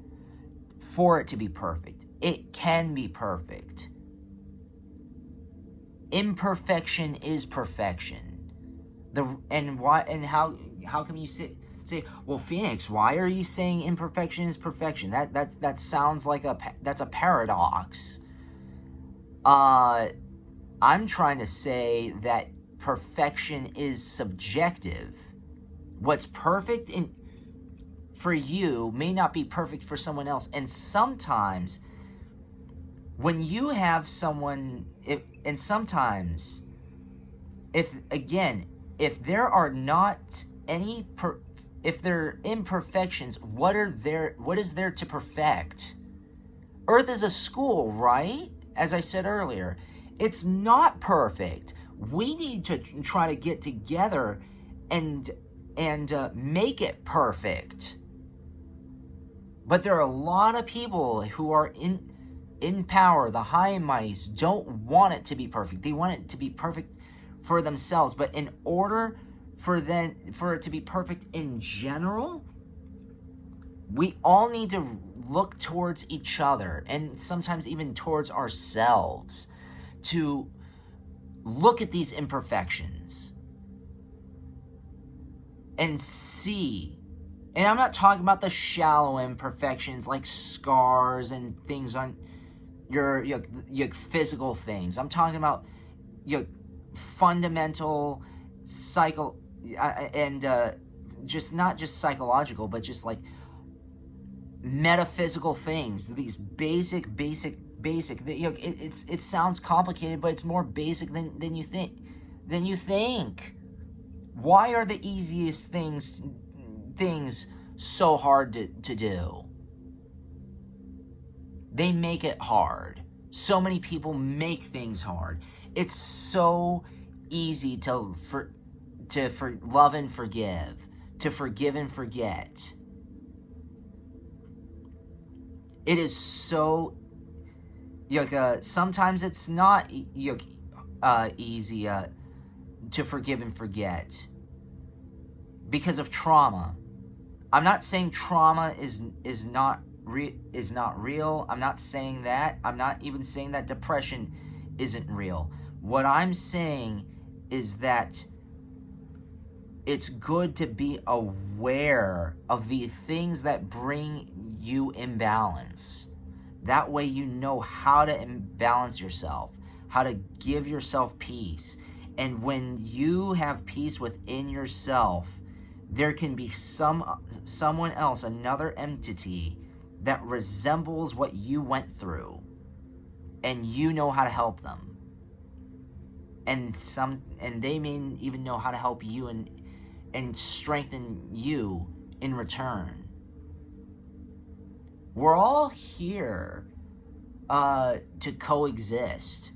for it to be perfect. It can be perfect. Imperfection is perfection. How come you say, well, Phoenix, why are you saying imperfection is perfection? That sounds like that's a paradox. I'm trying to say that perfection is subjective. What's perfect for you may not be perfect for someone else. And sometimes when you have someone, if there are not any if there are imperfections, what is there to perfect? Earth is a school, right? As I said earlier, it's not perfect. We need to try to get together and make it perfect. But there are a lot of people who are in power, the high and mighties, don't want it to be perfect. They want it to be perfect for themselves. But in order for it to be perfect in general, we all need to look towards each other, and sometimes even towards ourselves, to look at these imperfections and see. And I'm not talking about the shallow imperfections like scars and things on your physical things. I'm talking about fundamental just not just psychological, but just like metaphysical things. These basic. It sounds complicated, but it's more basic than you think. Why are the easiest things so hard to do? They make it hard. So many people make things hard. It's so easy to love and forgive, to forgive and forget. It is so sometimes it's not easy to forgive and forget because of trauma. I'm not saying trauma is not real. I'm not saying that. I'm not even saying that depression isn't real. What I'm saying is that it's good to be aware of the things that bring you imbalance. That way you know how to balance yourself, how to give yourself peace. And when you have peace within yourself, there can be someone else, another entity that resembles what you went through, and you know how to help them. And they may even know how to help you and strengthen you in return. We're all here to coexist.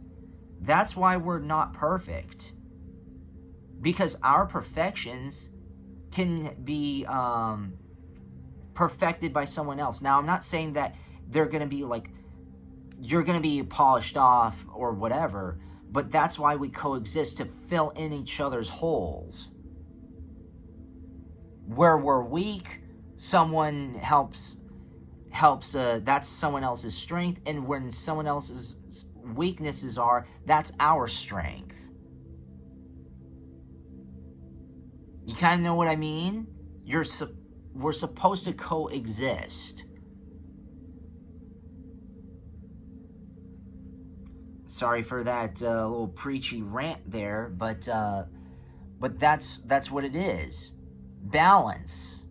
That's why we're not perfect. Because our perfections can be perfected by someone else. Now, I'm not saying that they're going to be you're going to be polished off or whatever, but that's why we coexist, to fill in each other's holes. Where we're weak, someone helps that's someone else's strength, and when someone else's weaknesses are, that's our strength. You kind of know what I mean? We're supposed to coexist. Sorry for that little preachy rant there, but that's what it is. Balance.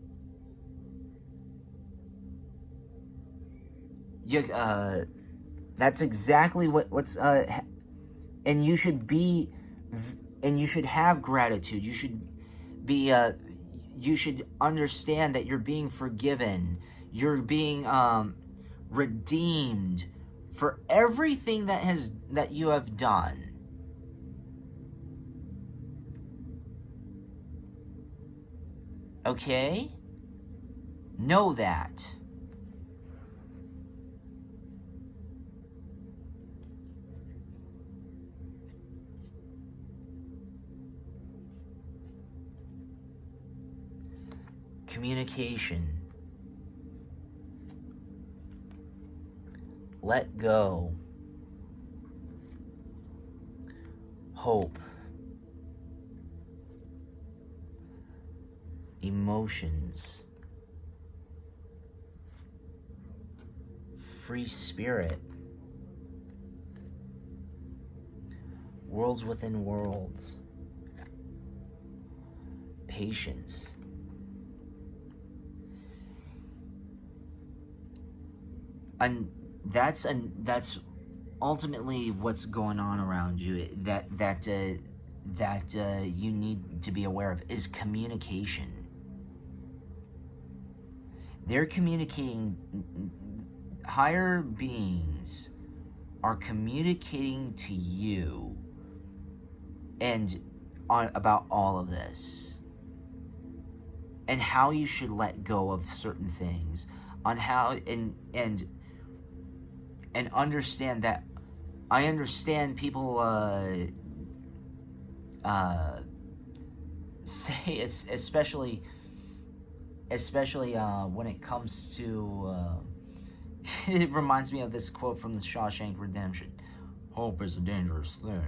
That's exactly what's and you should have gratitude. You should understand that you're being forgiven. You're being redeemed for everything that you have done. Okay? Know that. Communication. Let go. Hope. Emotions. Free spirit. Worlds within worlds. Patience. And that's ultimately what's going on around you. That you need to be aware of is communication. They're communicating. Higher beings are communicating to you about all of this, and how you should let go of certain things, on how and understand that. I understand people say, especially when it comes to it reminds me of this quote from the Shawshank Redemption: hope is a dangerous thing.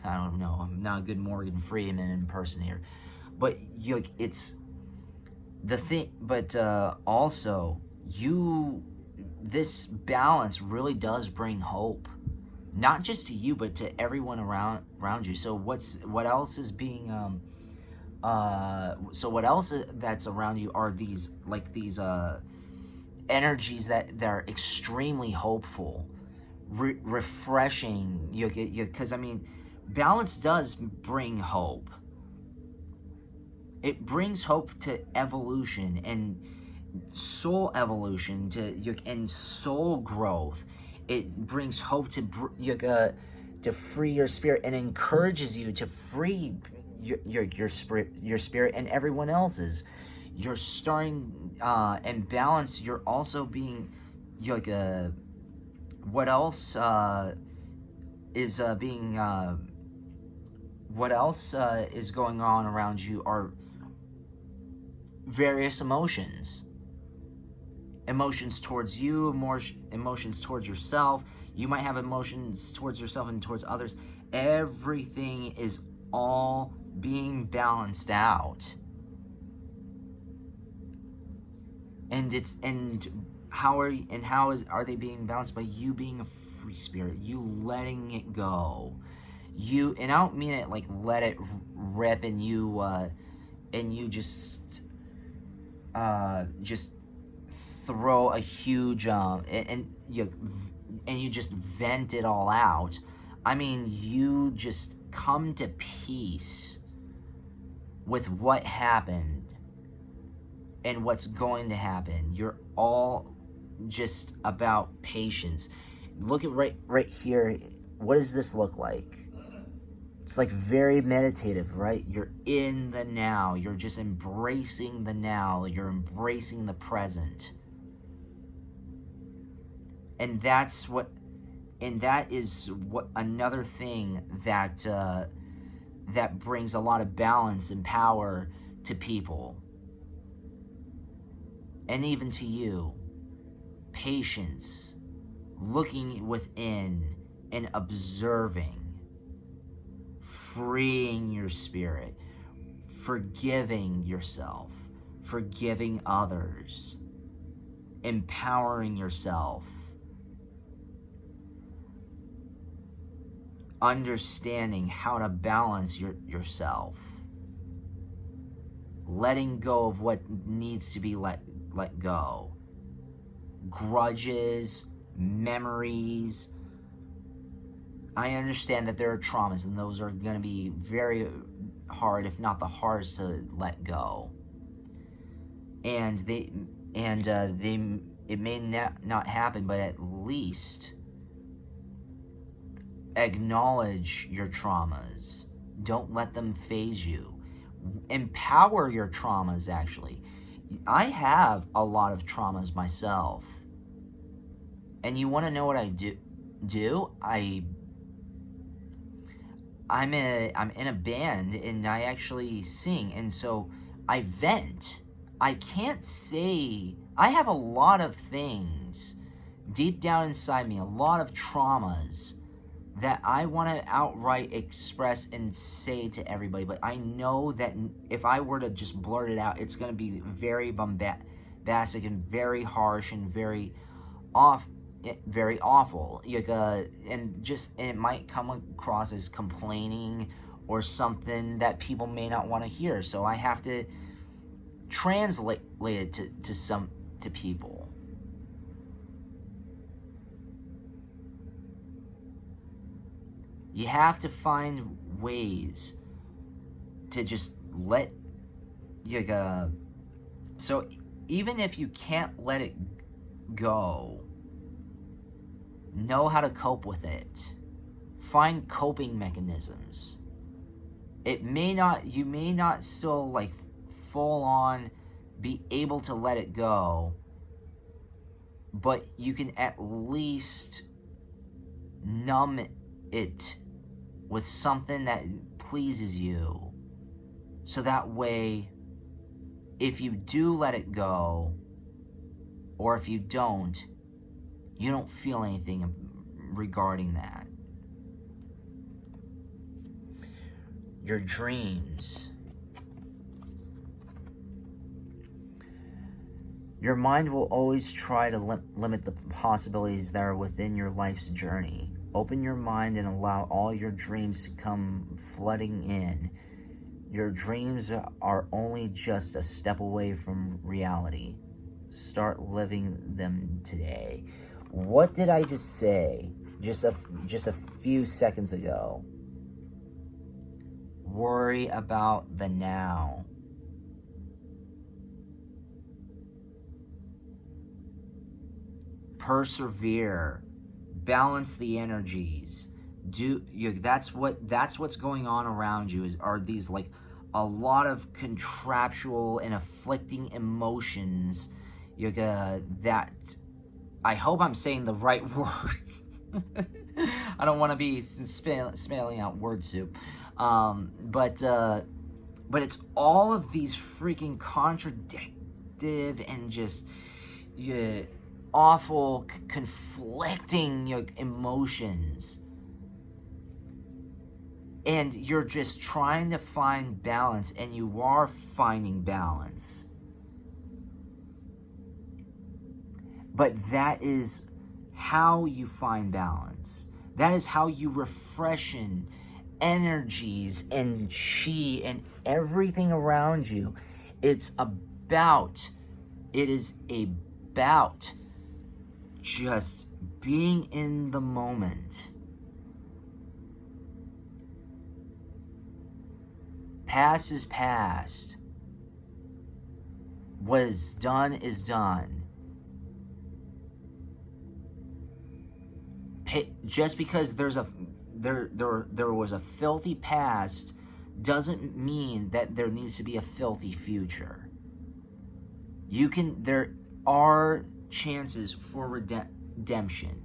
I don't know, I'm not a good Morgan Freeman impersonator, but it's the thing. But also, this balance really does bring hope, not just to you, but to everyone around you. So what else that's around you are these energies that are extremely hopeful, refreshing. Because balance does bring hope. It brings hope to evolution, soul evolution and soul growth. It brings hope to free your spirit, and encourages you to free your spirit and everyone else's. You're starting and balance. You're also being what else is being what else is going on around you are various emotions towards you, emotions towards yourself. You might have emotions towards yourself and towards others. Everything is all being balanced out. And how are they being balanced? By you being a free spirit, you letting it go. And I don't mean it like let it rip and you just throw a huge and you just vent it all out. I mean, you just come to peace with what happened and what's going to happen. You're all just about patience. Look at right here. What does this look like? It's like very meditative, right? You're in the now. You're just embracing the now. You're embracing the present. And that is what another thing that that brings a lot of balance and power to people. And even to you. Patience. Looking within and observing. Freeing your spirit, forgiving yourself, forgiving others, empowering yourself, understanding how to balance yourself, letting go of what needs to be let go, grudges, memories. I understand that there are traumas, and those are going to be very hard, if not the hardest, to let go. And it may not happen, but at least acknowledge your traumas. Don't let them phase you. Empower your traumas, actually. I have a lot of traumas myself. And you want to know what I do? I'm in a band, and I actually sing, and so I vent. I can't say... I have a lot of things deep down inside me, a lot of traumas that I want to outright express and say to everybody, but I know that if I were to just blurt it out, it's going to be very bombastic and very harsh and very awful. And it might come across as complaining or something that people may not want to hear. So I have to translate it to people. You have to find ways to just let so even if you can't let it go, know how to cope with it. Find coping mechanisms. You may not still like full on be able to let it go, but you can at least numb it with something that pleases you. So that way, if you do let it go, or if you don't feel anything regarding that. Your dreams. Your mind will always try to limit the possibilities that are within your life's journey. Open your mind and allow all your dreams to come flooding in. Your dreams are only just a step away from reality. Start living them today. What did I just say just a few seconds ago? Worry about the now. persevere, balance the energies. That's what's going on around you, are these like a lot of contractual and afflicting emotions. That I hope I'm saying the right words. I don't want to be spelling out word soup, but it's all of these freaking contradictive and just awful, conflicting emotions. And you're just trying to find balance, and you are finding balance. But that is how you find balance. That is how you refreshen energies and chi and everything around you. It is about just being in the moment. Past is past. What is done is done. Just because there was a filthy past doesn't mean that there needs to be a filthy future. There are chances for redemption.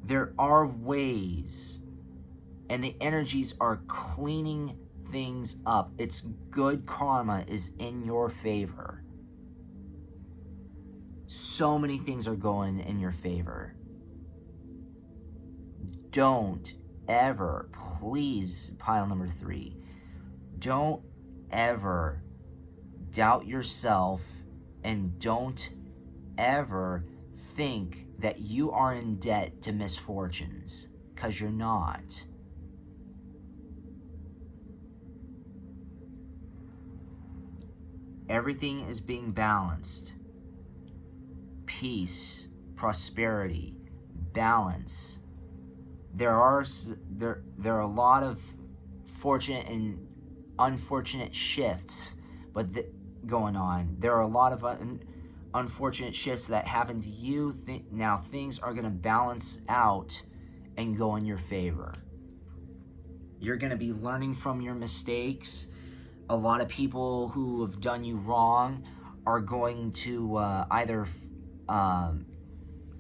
There are ways, and the energies are cleaning things up. It's good karma is in your favor. So many things are going in your favor. Don't ever, please, pile number 3, don't ever doubt yourself, and don't ever think that you are in debt to misfortunes, because you're not. Everything is being balanced. Peace, prosperity, balance. There are a lot of fortunate and unfortunate shifts, but going on. There are a lot of unfortunate shifts that happen to you. Now things are going to balance out and go in your favor. You're going to be learning from your mistakes. A lot of people who have done you wrong are going to either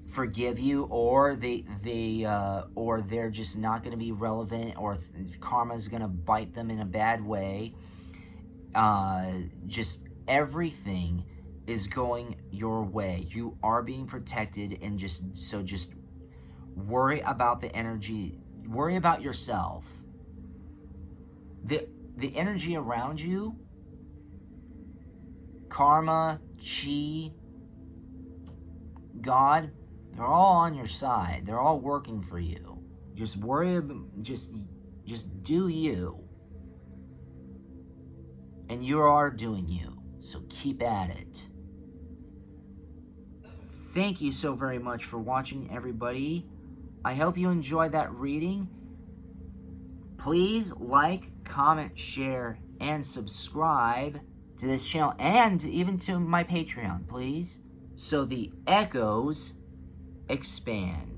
forgive you, or they're just not going to be relevant, or karma's going to bite them in a bad way. Just everything is going your way. You are being protected, and just worry about the energy. Worry about yourself. The energy around you, karma, chi, God, they're all on your side. They're all working for you. Just worry about, just do you. And you are doing you. So keep at it. Thank you so very much for watching, everybody. I hope you enjoyed that reading. Please like, comment, share, and subscribe to this channel, and even to my Patreon, please, so the echoes expand.